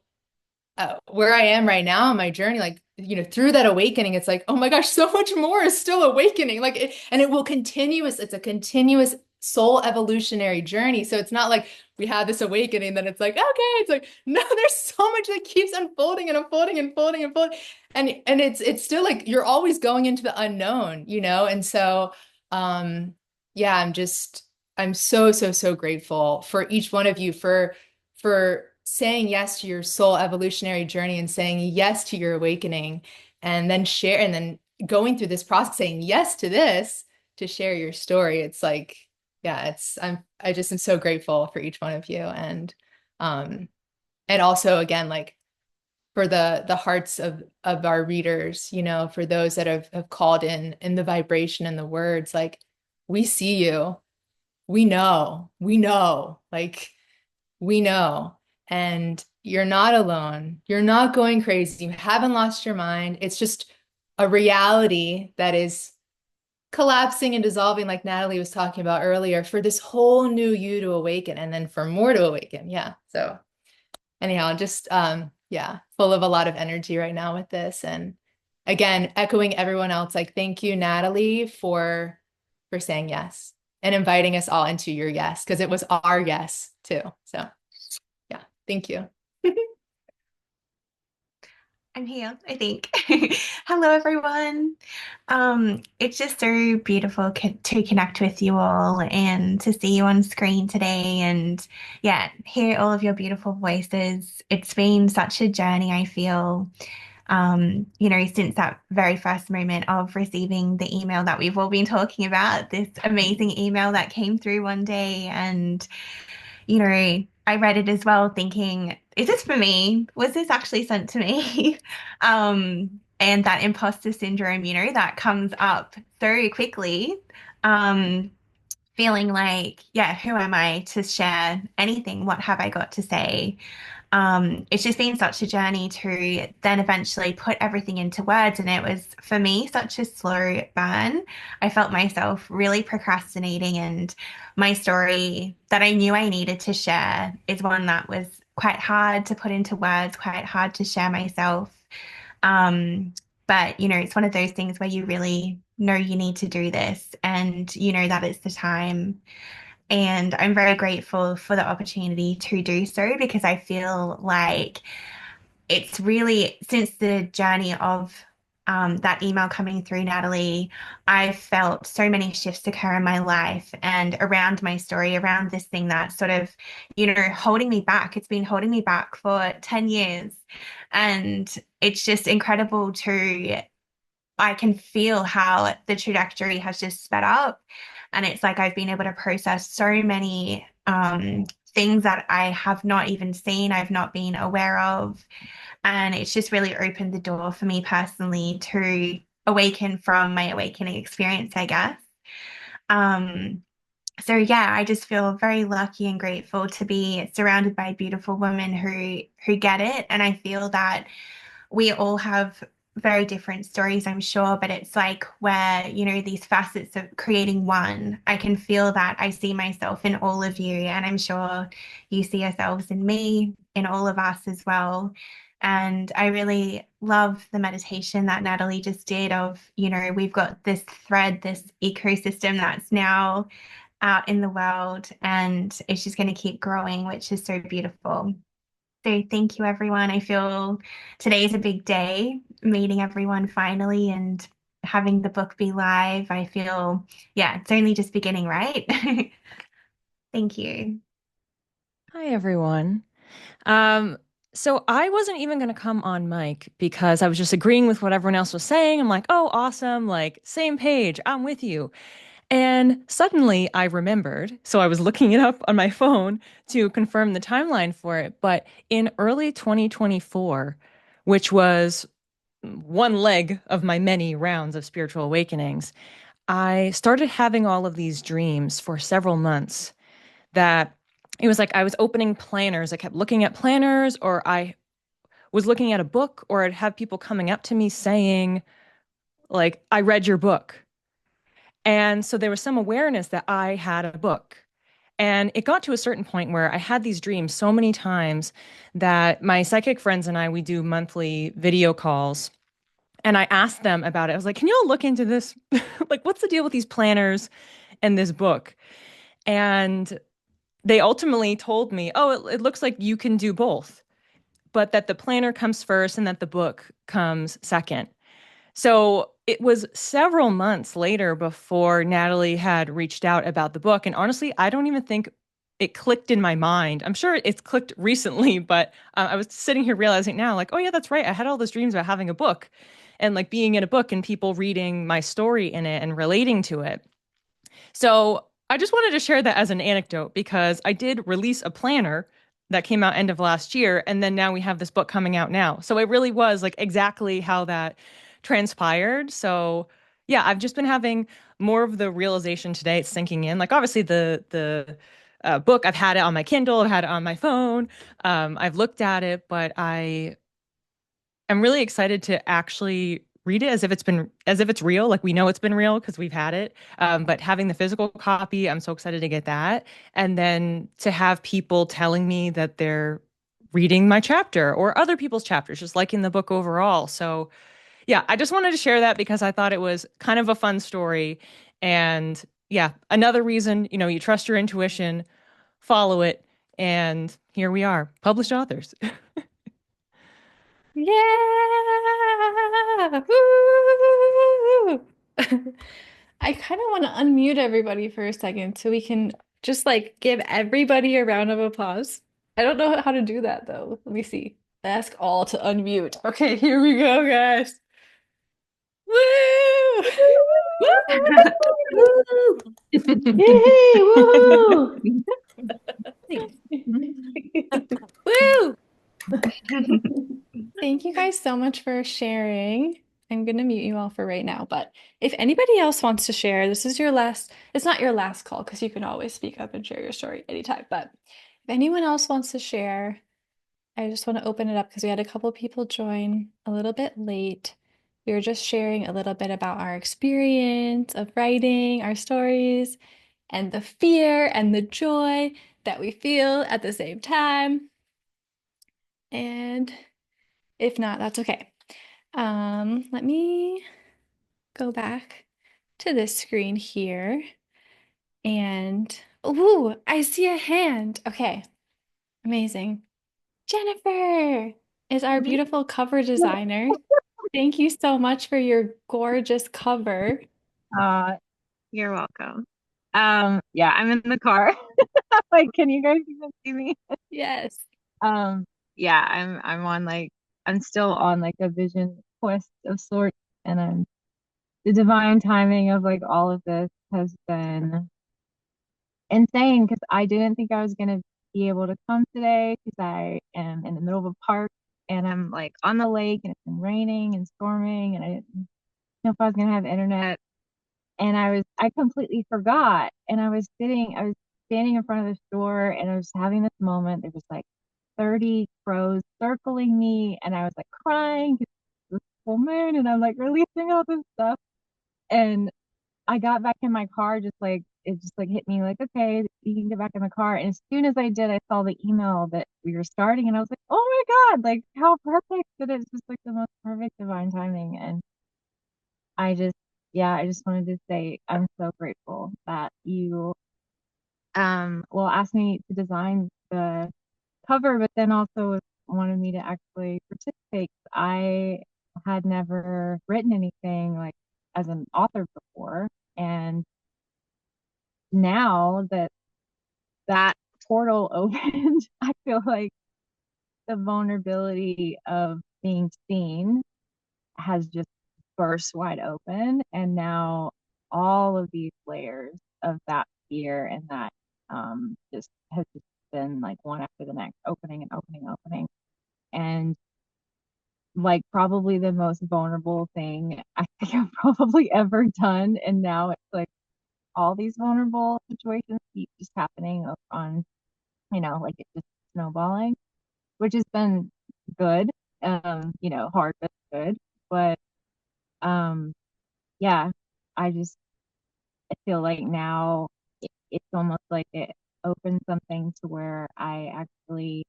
where I am right now in my journey, like, you know, through that awakening, it's like, oh my gosh, so much more is still awakening. Like, and it will continuous, it's a continuous soul evolutionary journey. So it's not like we have this awakening, then it's like, okay, it's like, no, there's so much that keeps unfolding and unfolding and unfolding and unfolding. And it's still like, you're always going into the unknown, you know? And so, yeah, I'm so, so, so grateful for each one of you for saying yes to your soul evolutionary journey and saying yes to your awakening, and then going through this process saying yes to this to share your story. It's like, yeah, I just am so grateful for each one of you. And also again, like for the hearts of our readers, you know, for those that have called in the vibration and the words, like we see you, we know, like we know. And you're not alone. You're not going crazy. You haven't lost your mind. It's just a reality that is collapsing and dissolving, like Natalie was talking about earlier, for this whole new you to awaken and then for more to awaken. Yeah. So anyhow, just yeah, full of a lot of energy right now with this. And again, echoing everyone else, like thank you, Natalie, for saying yes and inviting us all into your yes, because it was our yes too. So yeah, thank you. I'm here, I think. Hello, everyone. It's just so beautiful to connect with you all and to see you on screen today and yeah, hear all of your beautiful voices. It's been such a journey, I feel, you know, since that very first moment of receiving the email that we've all been talking about, this amazing email that came through one day. And you know, I read it as well thinking, is this for me? Was this actually sent to me? And that imposter syndrome, you know, that comes up so quickly. Um, Feeling like, yeah, who am I to share anything? What have I got to say? It's just been such a journey to then eventually put everything into words. And it was, for me, such a slow burn. I felt myself really procrastinating, and my story that I knew I needed to share is one that was quite hard to put into words, quite hard to share myself. Um, but, it's one of those things where you really know you need to do this and you know that it's the time. And I'm very grateful for the opportunity to do so, because I feel like it's really, since the journey of that email coming through, Natalie, I've felt so many shifts occur in my life and around my story, around this thing that's sort of, holding me back. It's been holding me back for 10 years. And it's just incredible I can feel how the trajectory has just sped up. And it's like I've been able to process so many things that I have not even seen, I've not been aware of. And it's just really opened the door for me personally to awaken from my awakening experience, I guess. Um, so yeah, I just feel very lucky and grateful to be surrounded by beautiful women who get it. And I feel that we all have very different stories, I'm sure, but it's like where, these facets of creating one, I can feel that I see myself in all of you. And I'm sure you see yourselves in me, in all of us as well. And I really love the meditation that Natalie just did of, we've got this thread, this ecosystem that's now out in the world, and it's just going to keep growing, which is so beautiful. So thank you, everyone. I feel today is a big day, meeting everyone finally and having the book be live. I feel, yeah, it's only just beginning, right? Thank you. Hi, everyone. So I wasn't even going to come on mic because I was just agreeing with what everyone else was saying. I'm like, oh, awesome. Like, same page. I'm with you. And suddenly I remembered. So I was looking it up on my phone to confirm the timeline for it. But in early 2024, which was one leg of my many rounds of spiritual awakenings, I started having all of these dreams for several months that it was like I was opening planners. I kept looking at planners, or I was looking at a book, or I'd have people coming up to me saying, like, I read your book. And so there was some awareness that I had a book. And it got to a certain point where I had these dreams so many times that my psychic friends and I, we do monthly video calls. And I asked them about it. I was like, can you all look into this? Like, what's the deal with these planners and this book? And they ultimately told me, oh, it looks like you can do both, but that the planner comes first and that the book comes second. So it was several months later before Natalie had reached out about the book. And honestly, I don't even think it clicked in my mind. I'm sure it's clicked recently, but I was sitting here realizing now, like, oh, yeah, that's right. I had all those dreams about having a book and like being in a book and people reading my story in it and relating to it. So I just wanted to share that as an anecdote because I did release a planner that came out end of last year. And then now we have this book coming out now. So it really was like exactly how that transpired. So yeah, I've just been having more of the realization today. It's sinking in. Like obviously the book, I've had it on my Kindle, I've had it on my phone. I've looked at it, but I'm really excited to actually read it as if it's real. Like we know it's been real because we've had it. But having the physical copy, I'm so excited to get that. And then to have people telling me that they're reading my chapter or other people's chapters, just liking the book overall. So yeah, I just wanted to share that because I thought it was kind of a fun story. And yeah, another reason, you trust your intuition, follow it. And here we are, published authors. Yeah! Woo! I kind of want to unmute everybody for a second so we can just like give everybody a round of applause. I don't know how to do that though. Let me see. Ask all to unmute. Okay, here we go, guys. Woo! Woo! Yay! Woo! Woo! Thank you guys so much for sharing. I'm going to mute you all for right now, but if anybody else wants to share, this is your last, it's not your last call because you can always speak up and share your story anytime, but if anyone else wants to share, I just want to open it up because we had a couple people join a little bit late. We were just sharing a little bit about our experience of writing our stories and the fear and the joy that we feel at the same time. And if not, that's okay. Let me go back to this screen here. And, ooh, I see a hand. Okay, amazing. Jennifer is our beautiful cover designer. Thank you so much for your gorgeous cover. Uh, you're welcome. Yeah, I'm in the car. Like, can you guys even see me? Yes. Um, yeah, I'm on like I'm still on like a vision quest of sorts, and the divine timing of like all of this has been insane because I didn't think I was gonna be able to come today because I am in the middle of a park and I'm like on the lake and it's been raining and storming and I didn't know if I was gonna have internet. And I completely forgot. And I was standing in front of the store and I was having this moment. There was like 30 crows circling me and I was like crying because it was full moon and I'm like releasing all this stuff. And I got back in my car, just like it just like hit me like, okay, you can get back in the car. And as soon as I did, I saw the email that we were starting and I was like, oh my God, like how perfect that it's just like the most perfect divine timing. And I just, yeah, I just wanted to say I'm so grateful that you well asked me to design the cover, but then also wanted me to actually participate. I had never written anything like as an author before, and now that that portal opened, I feel like the vulnerability of being seen has just burst wide open. And now all of these layers of that fear and that just has just been like one after the next, opening and opening, opening. And like probably the most vulnerable thing I think I've probably ever done. And now it's like all these vulnerable situations keep just happening on, like it's just snowballing, which has been good, hard but good. But um yeah, I just I feel like now it's almost like it opens something to where I actually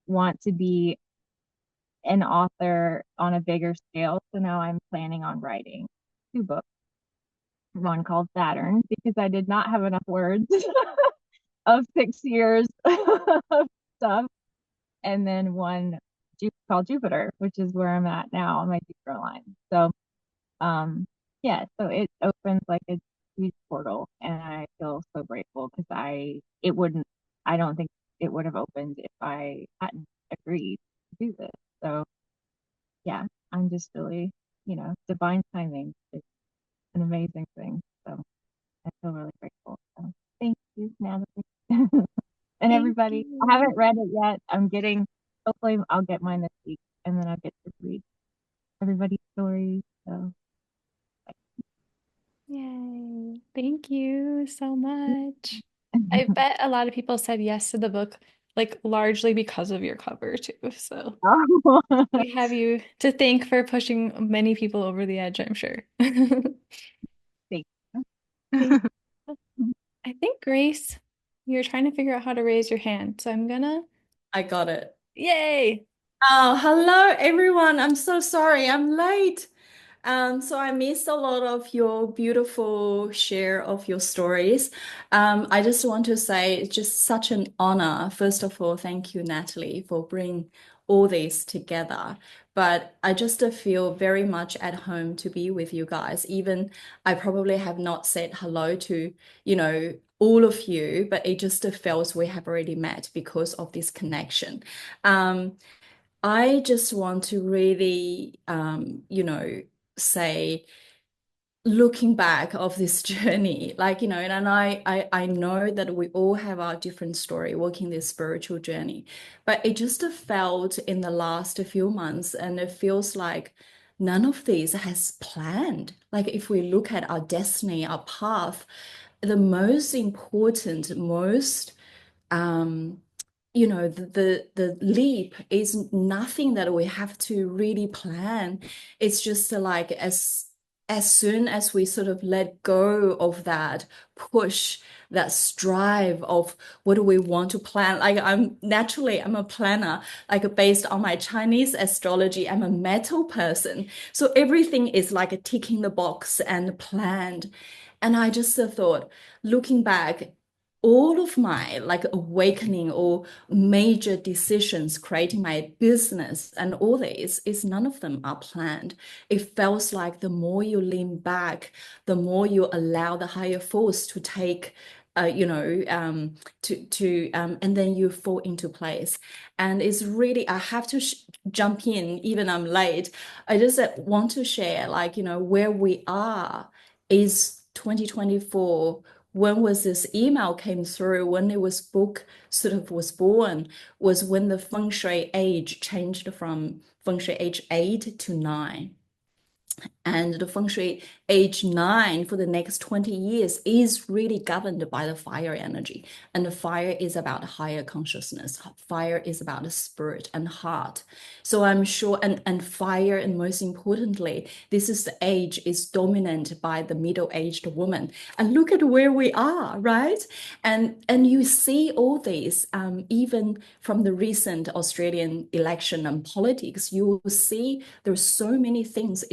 want to be an author on a bigger scale. So now I'm planning on writing two books, one called Saturn, because I did not have enough words of 6 years of stuff, and then one called Jupiter, which is where I'm at now on my Jupiter line. So yeah, so it opens like a huge portal and I feel so grateful because I don't think it would have opened if I hadn't agreed to do this. So yeah, I'm just really, divine timing is an amazing thing. So I feel really grateful. So thank you, Natalie. And Thank everybody. I you. haven't read it yet. Hopefully I'll get mine this week and then I'll get to read everybody's stories. So Yay. Thank you so much. I bet a lot of people said yes to the book, like largely because of your cover too. So we have you to thank for pushing many people over the edge, I'm sure. thank Thank you. I think Grace, you're trying to figure out how to raise your hand. So I'm gonna, I got it. yay. Oh, hello everyone. I'm so sorry. I'm late. So I missed a lot of your beautiful share of your stories. I just want to say it's just such an honor. First of all, thank you, Natalie, for bringing all this together. But I just feel very much at home to be with you guys. Even I probably have not said hello to, all of you, but it just feels we have already met because of this connection. I just want to really, say, looking back of this journey, like, and I know that we all have our different story walking this spiritual journey, but it just felt in the last few months, and it feels like none of these has planned. Like if we look at our destiny, our path, the most important, most the leap is nothing that we have to really plan. It's just like as soon as we sort of let go of that push, that strive of what do we want to plan. Like I'm a planner, like based on my Chinese astrology, I'm a metal person. So everything is like a ticking the box and planned. And I just thought, looking back, all of my like awakening or major decisions creating my business and all this is none of them are planned. It feels like the more you lean back, the more you allow the higher force to take and then you fall into place. And it's really, I have to jump in, even I'm late. I just want to share, like, where we are is 2024. When was this email came through, when it was book sort of was born, was when the feng shui age changed from feng shui age 8 to 9. And the feng shui age 9 for the next 20 years is really governed by the fire energy. And the fire is about higher consciousness. Fire is about the spirit and heart. So I'm sure, and fire, and most importantly, this is the age is dominant by the middle-aged woman. And look at where we are, right? And you see all these, even from the recent Australian election and politics, you will see there's so many things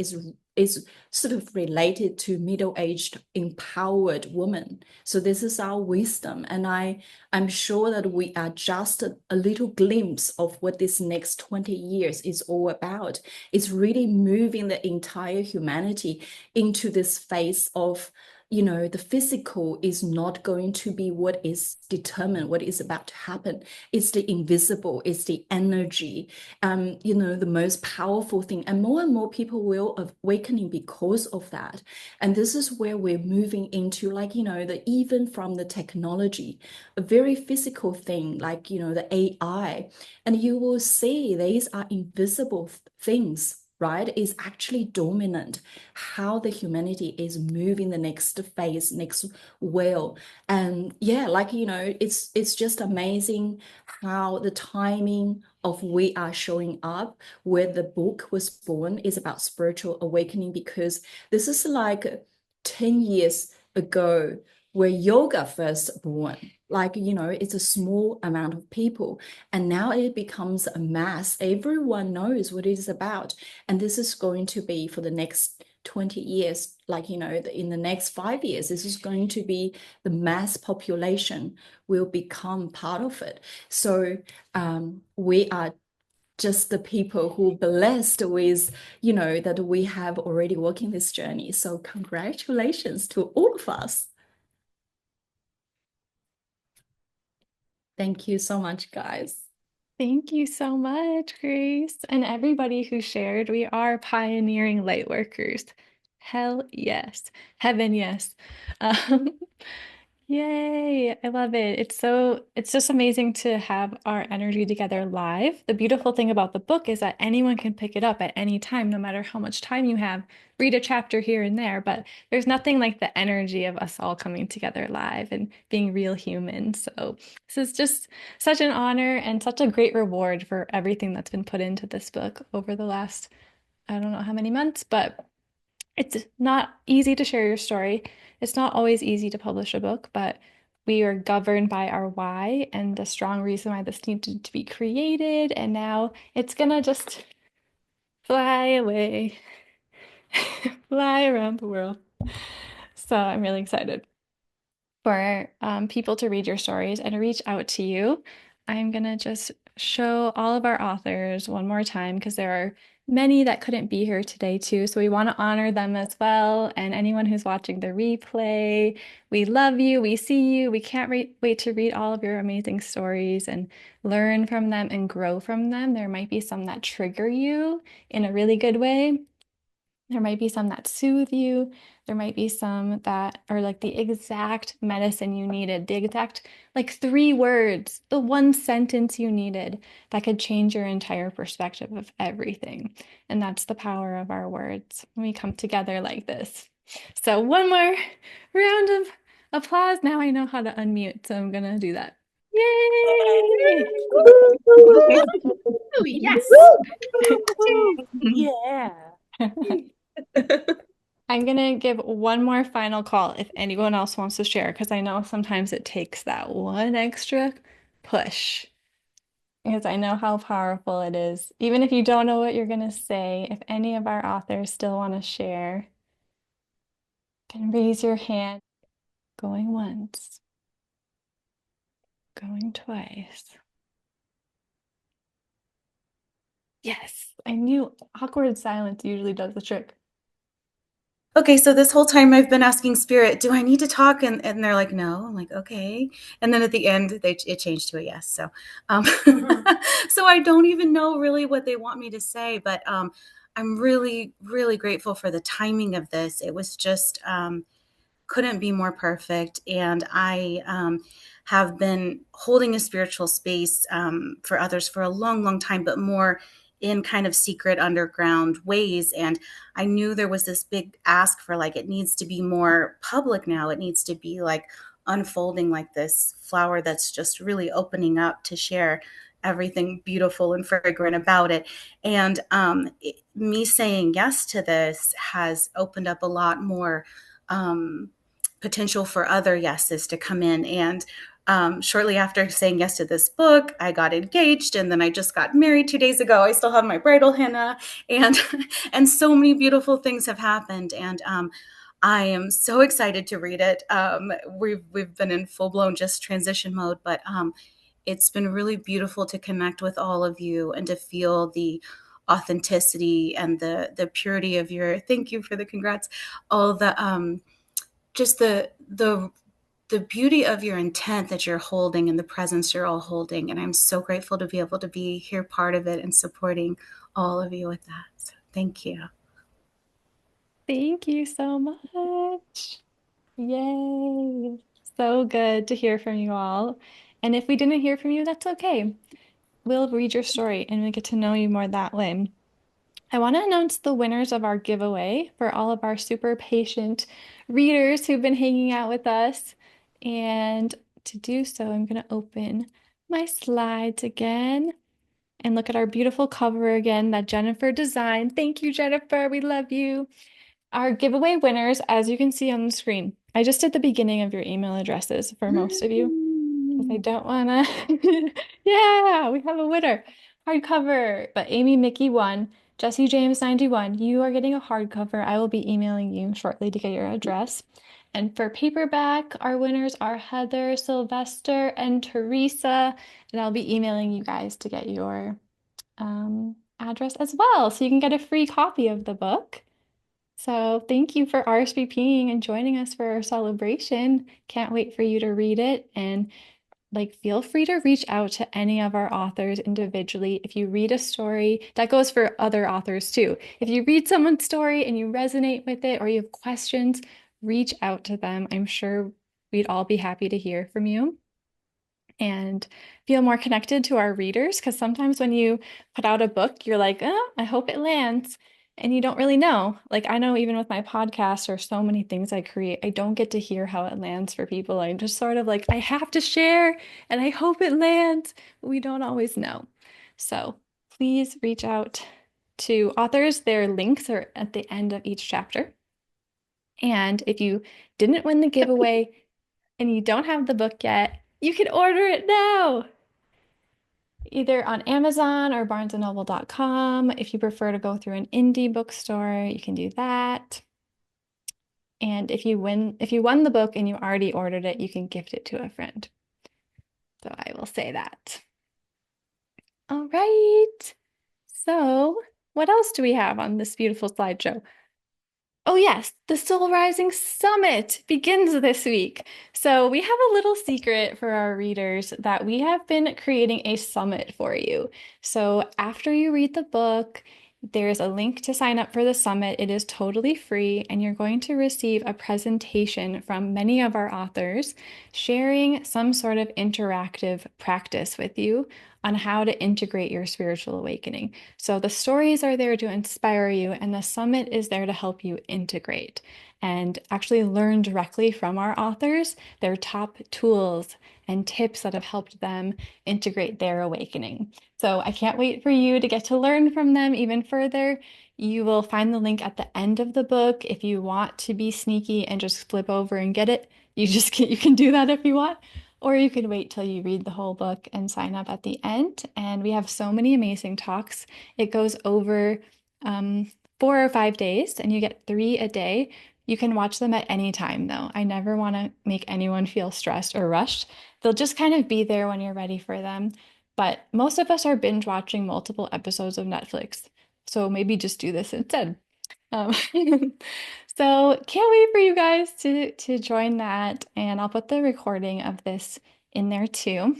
is sort of related to middle-aged empowered women. So this is our wisdom. And I'm sure that we are just a little glimpse of what this next 20 years is all about. It's really moving the entire humanity into this phase of, the physical is not going to be what is determined, what is about to happen. It's the invisible, it's the energy, the most powerful thing. And more people will awakening because of that. And this is where we're moving into, like, even from the technology, a very physical thing, like, the AI. And you will see these are invisible things, right, is actually dominant how the humanity is moving the next phase, next wheel. And yeah, like, it's just amazing how the timing of we are showing up, where the book was born, is about spiritual awakening, because this is like 10 years ago where yoga first born. Like, it's a small amount of people, and now it becomes a mass. Everyone knows what it is about. And this is going to be for the next 20 years, like, in the next 5 years, this is going to be the mass population will become part of it. So we are just the people who are blessed with, that we have already walking this journey. So congratulations to all of us. Thank you so much, guys. Thank you so much, Grace. And everybody who shared, we are pioneering light workers. Hell yes. Heaven yes. Um, Yay, I love it. It's just amazing to have our energy together live. The beautiful thing about the book is that anyone can pick it up at any time, no matter how much time you have. Read a chapter here and there, but there's nothing like the energy of us all coming together live and being real humans. So this is just such an honor and such a great reward for everything that's been put into this book over the last, I don't know how many months, but it's not easy to share your story. It's not always easy to publish a book, but we are governed by our why and the strong reason why this needed to be created. And now it's gonna just fly away, fly around the world. So I'm really excited for people to read your stories and reach out to you. I'm gonna just show all of our authors one more time because there are many that couldn't be here today too. So we want to honor them as well. And anyone who's watching the replay, we love you, we see you, we can't wait to read all of your amazing stories and learn from them and grow from them. There might be some that trigger you in a really good way. There might be some that soothe you. There might be some that are like the exact medicine you needed, the exact, like 3 words, the one sentence you needed that could change your entire perspective of everything. And that's the power of our words when we come together like this. So one more round of applause. Now I know how to unmute, so I'm gonna do that. Yay! Ooh, yes. Yeah. I'm gonna give one more final call if anyone else wants to share, because I know sometimes it takes that one extra push. Because I know how powerful it is. Even if you don't know what you're gonna say, if any of our authors still want to share, you can raise your hand. Going once, going twice. Yes, I knew awkward silence usually does the trick. Okay, so this whole time I've been asking Spirit, do I need to talk? And they're like, no. I'm like, okay. And then at the end, it changed to a yes. So, so I don't even know really what they want me to say, but I'm really, really grateful for the timing of this. It was just couldn't be more perfect. And I have been holding a spiritual space for others for a long, long time, but more in kind of secret underground ways. And I knew there was this big ask for like, it needs to be more public now. It needs to be like unfolding like this flower that's just really opening up to share everything beautiful and fragrant about it. And me saying yes to this has opened up a lot more potential for other yeses to come in. And shortly after saying yes to this book, I got engaged, and then I just got married 2 days ago. I still have my bridal henna, and and so many beautiful things have happened. And I am so excited to read it. We've been in full blown just transition mode, but it's been really beautiful to connect with all of you and to feel the authenticity and the purity of your. Thank you for the congrats. All the just the beauty of your intent that you're holding and the presence you're all holding. And I'm so grateful to be able to be here part of it and supporting all of you with that. So thank you. Thank you so much. Yay. So good to hear from you all. And if we didn't hear from you, that's okay. We'll read your story and we get to know you more that way. I want to announce the winners of our giveaway for all of our super patient readers who've been hanging out with us. And to do so, I'm going to open my slides again and look at our beautiful cover again that Jennifer designed. Thank you, Jennifer. We love you. Our giveaway winners, as you can see on the screen, I just did the beginning of your email addresses for most of you because I don't want to. Yeah, we have a winner. Hardcover, but Amy Mickey won. Jesse James 91, you are getting a hardcover. I will be emailing you shortly to get your address. And for paperback, our winners are Heather, Sylvester, and Teresa. And I'll be emailing you guys to get your address as well, so you can get a free copy of the book. So thank you for RSVPing and joining us for our celebration. Can't wait for you to read it. And like, feel free to reach out to any of our authors individually. If you read a story, that goes for other authors too. If you read someone's story and you resonate with it or you have questions, reach out to them. I'm sure we'd all be happy to hear from you and feel more connected to our readers. Because sometimes when you put out a book, you're like, oh, I hope it lands. And you don't really know. Like, I know even with my podcast or so many things I create, I don't get to hear how it lands for people. I'm just sort of like, I have to share and I hope it lands. But we don't always know. So please reach out to authors. Their links are at the end of each chapter. And if you didn't win the giveaway and you don't have the book yet, you can order it now, either on Amazon or barnesandnoble.com. If you prefer to go through an indie bookstore, you can do that. And if you won the book and you already ordered it, you can gift it to a friend. So I will say that. All right. So what else do we have on this beautiful slideshow? Oh, yes, the Soul Rising Summit begins this week. So, we have a little secret for our readers that we have been creating a summit for you. So, after you read the book, there's a link to sign up for the summit. It is totally free, and you're going to receive a presentation from many of our authors sharing some sort of interactive practice with you on how to integrate your spiritual awakening. So the stories are there to inspire you, and the summit is there to help you integrate and actually learn directly from our authors their top tools and tips that have helped them integrate their awakening. So I can't wait for you to get to learn from them even further. You will find the link at the end of the book. If you want to be sneaky and just flip over and get it, you can do that if you want. Or you can wait till you read the whole book and sign up at the end. And we have so many amazing talks. It goes over 4 or 5 days, and you get 3 a day. You can watch them at any time, though. I never want to make anyone feel stressed or rushed. They'll just kind of be there when you're ready for them. But most of us are binge watching multiple episodes of Netflix. So maybe just do this instead. Um, so can't wait for you guys to join that. And I'll put the recording of this in there too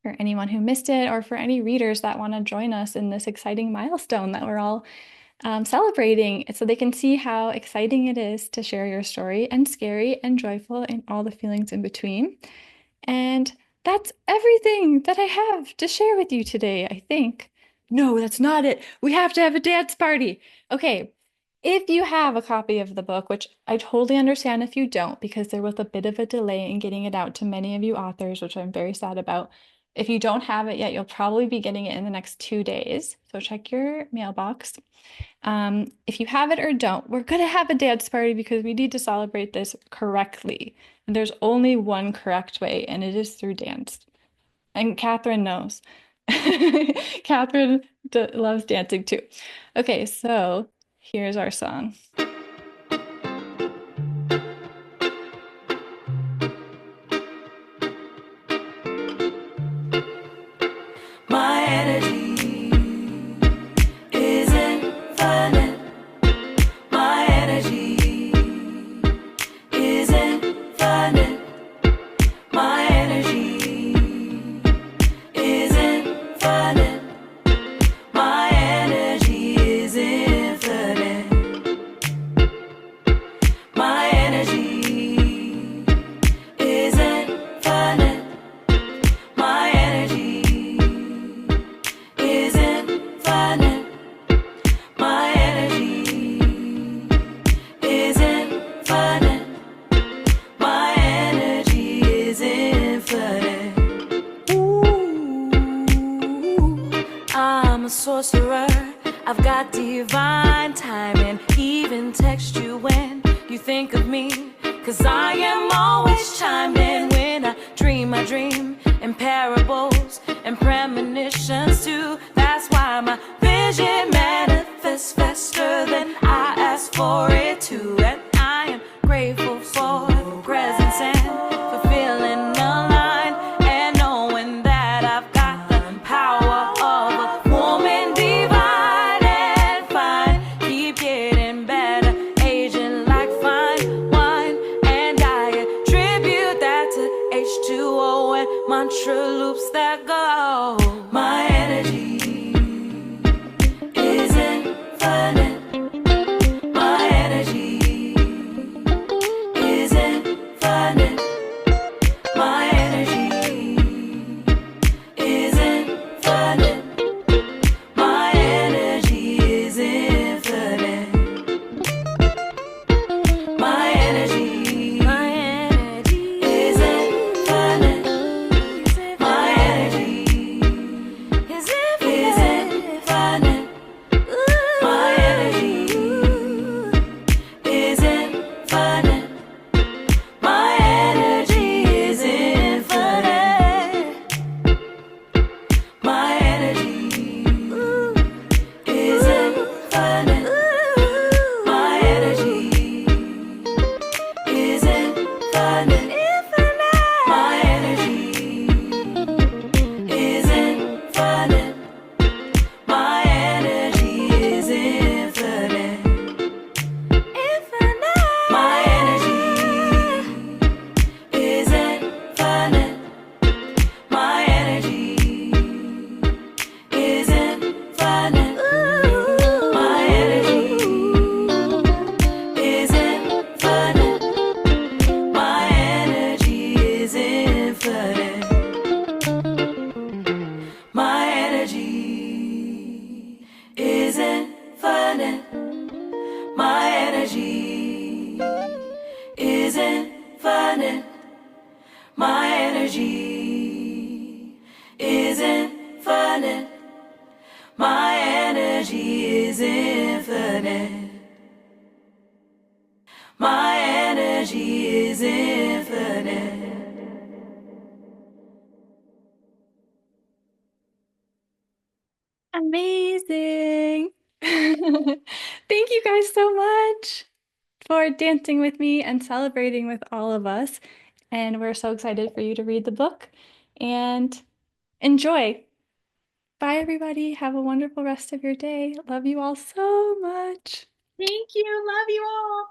for anyone who missed it or for any readers that want to join us in this exciting milestone that we're all celebrating, so they can see how exciting it is to share your story, and scary and joyful and all the feelings in between. And that's everything that I have to share with you today, I think. No, that's not it. We have to have a dance party. Okay, if you have a copy of the book, which I totally understand if you don't, because there was a bit of a delay in getting it out to many of you authors, which I'm very sad about. If you don't have it yet, you'll probably be getting it in the next 2 days. So check your mailbox. If you have it or don't, we're going to have a dance party because we need to celebrate this correctly. And there's only one correct way, and it is through dance. And Catherine knows. Catherine loves dancing too. Okay, so here's our song. My energy is infinite. My energy is infinite. My energy is infinite. My energy is infinite. My energy is infinite. My energy is infinite. My energy is infinite. My energy is infinite. Ooh, I'm a sorcerer. I've got divine timing. Even text you when you think of me, 'cause I am always chiming. When I dream in parables and premonitions too. That's why my vision manifests faster than I ask for it to. And I am grateful for the presence and for feeling aligned and knowing that I've got the power of a woman divine and fine. Keep getting better, aging like fine wine, and I attribute that to H2O and mantra loops that go. My energy is infinite. My energy is infinite. My energy is infinite. My energy is infinite. My energy is infinite. My energy is infinite. My energy is infinite. My energy is infinite. My energy is infinite. My energy is infinite. My energy is infinite. My energy is infinite. My energy is infinite. My energy is infinite. My energy is infinite. My energy is infinite. My energy is infinite. My energy is infinite. My energy energy is infinite. My energy is infinite. My energy is infinite. Amazing. Thank you guys so much for dancing with me and celebrating with all of us. And we're so excited for you to read the book and enjoy. Bye, everybody. Have a wonderful rest of your day. Love you all so much. Thank you. Love you all.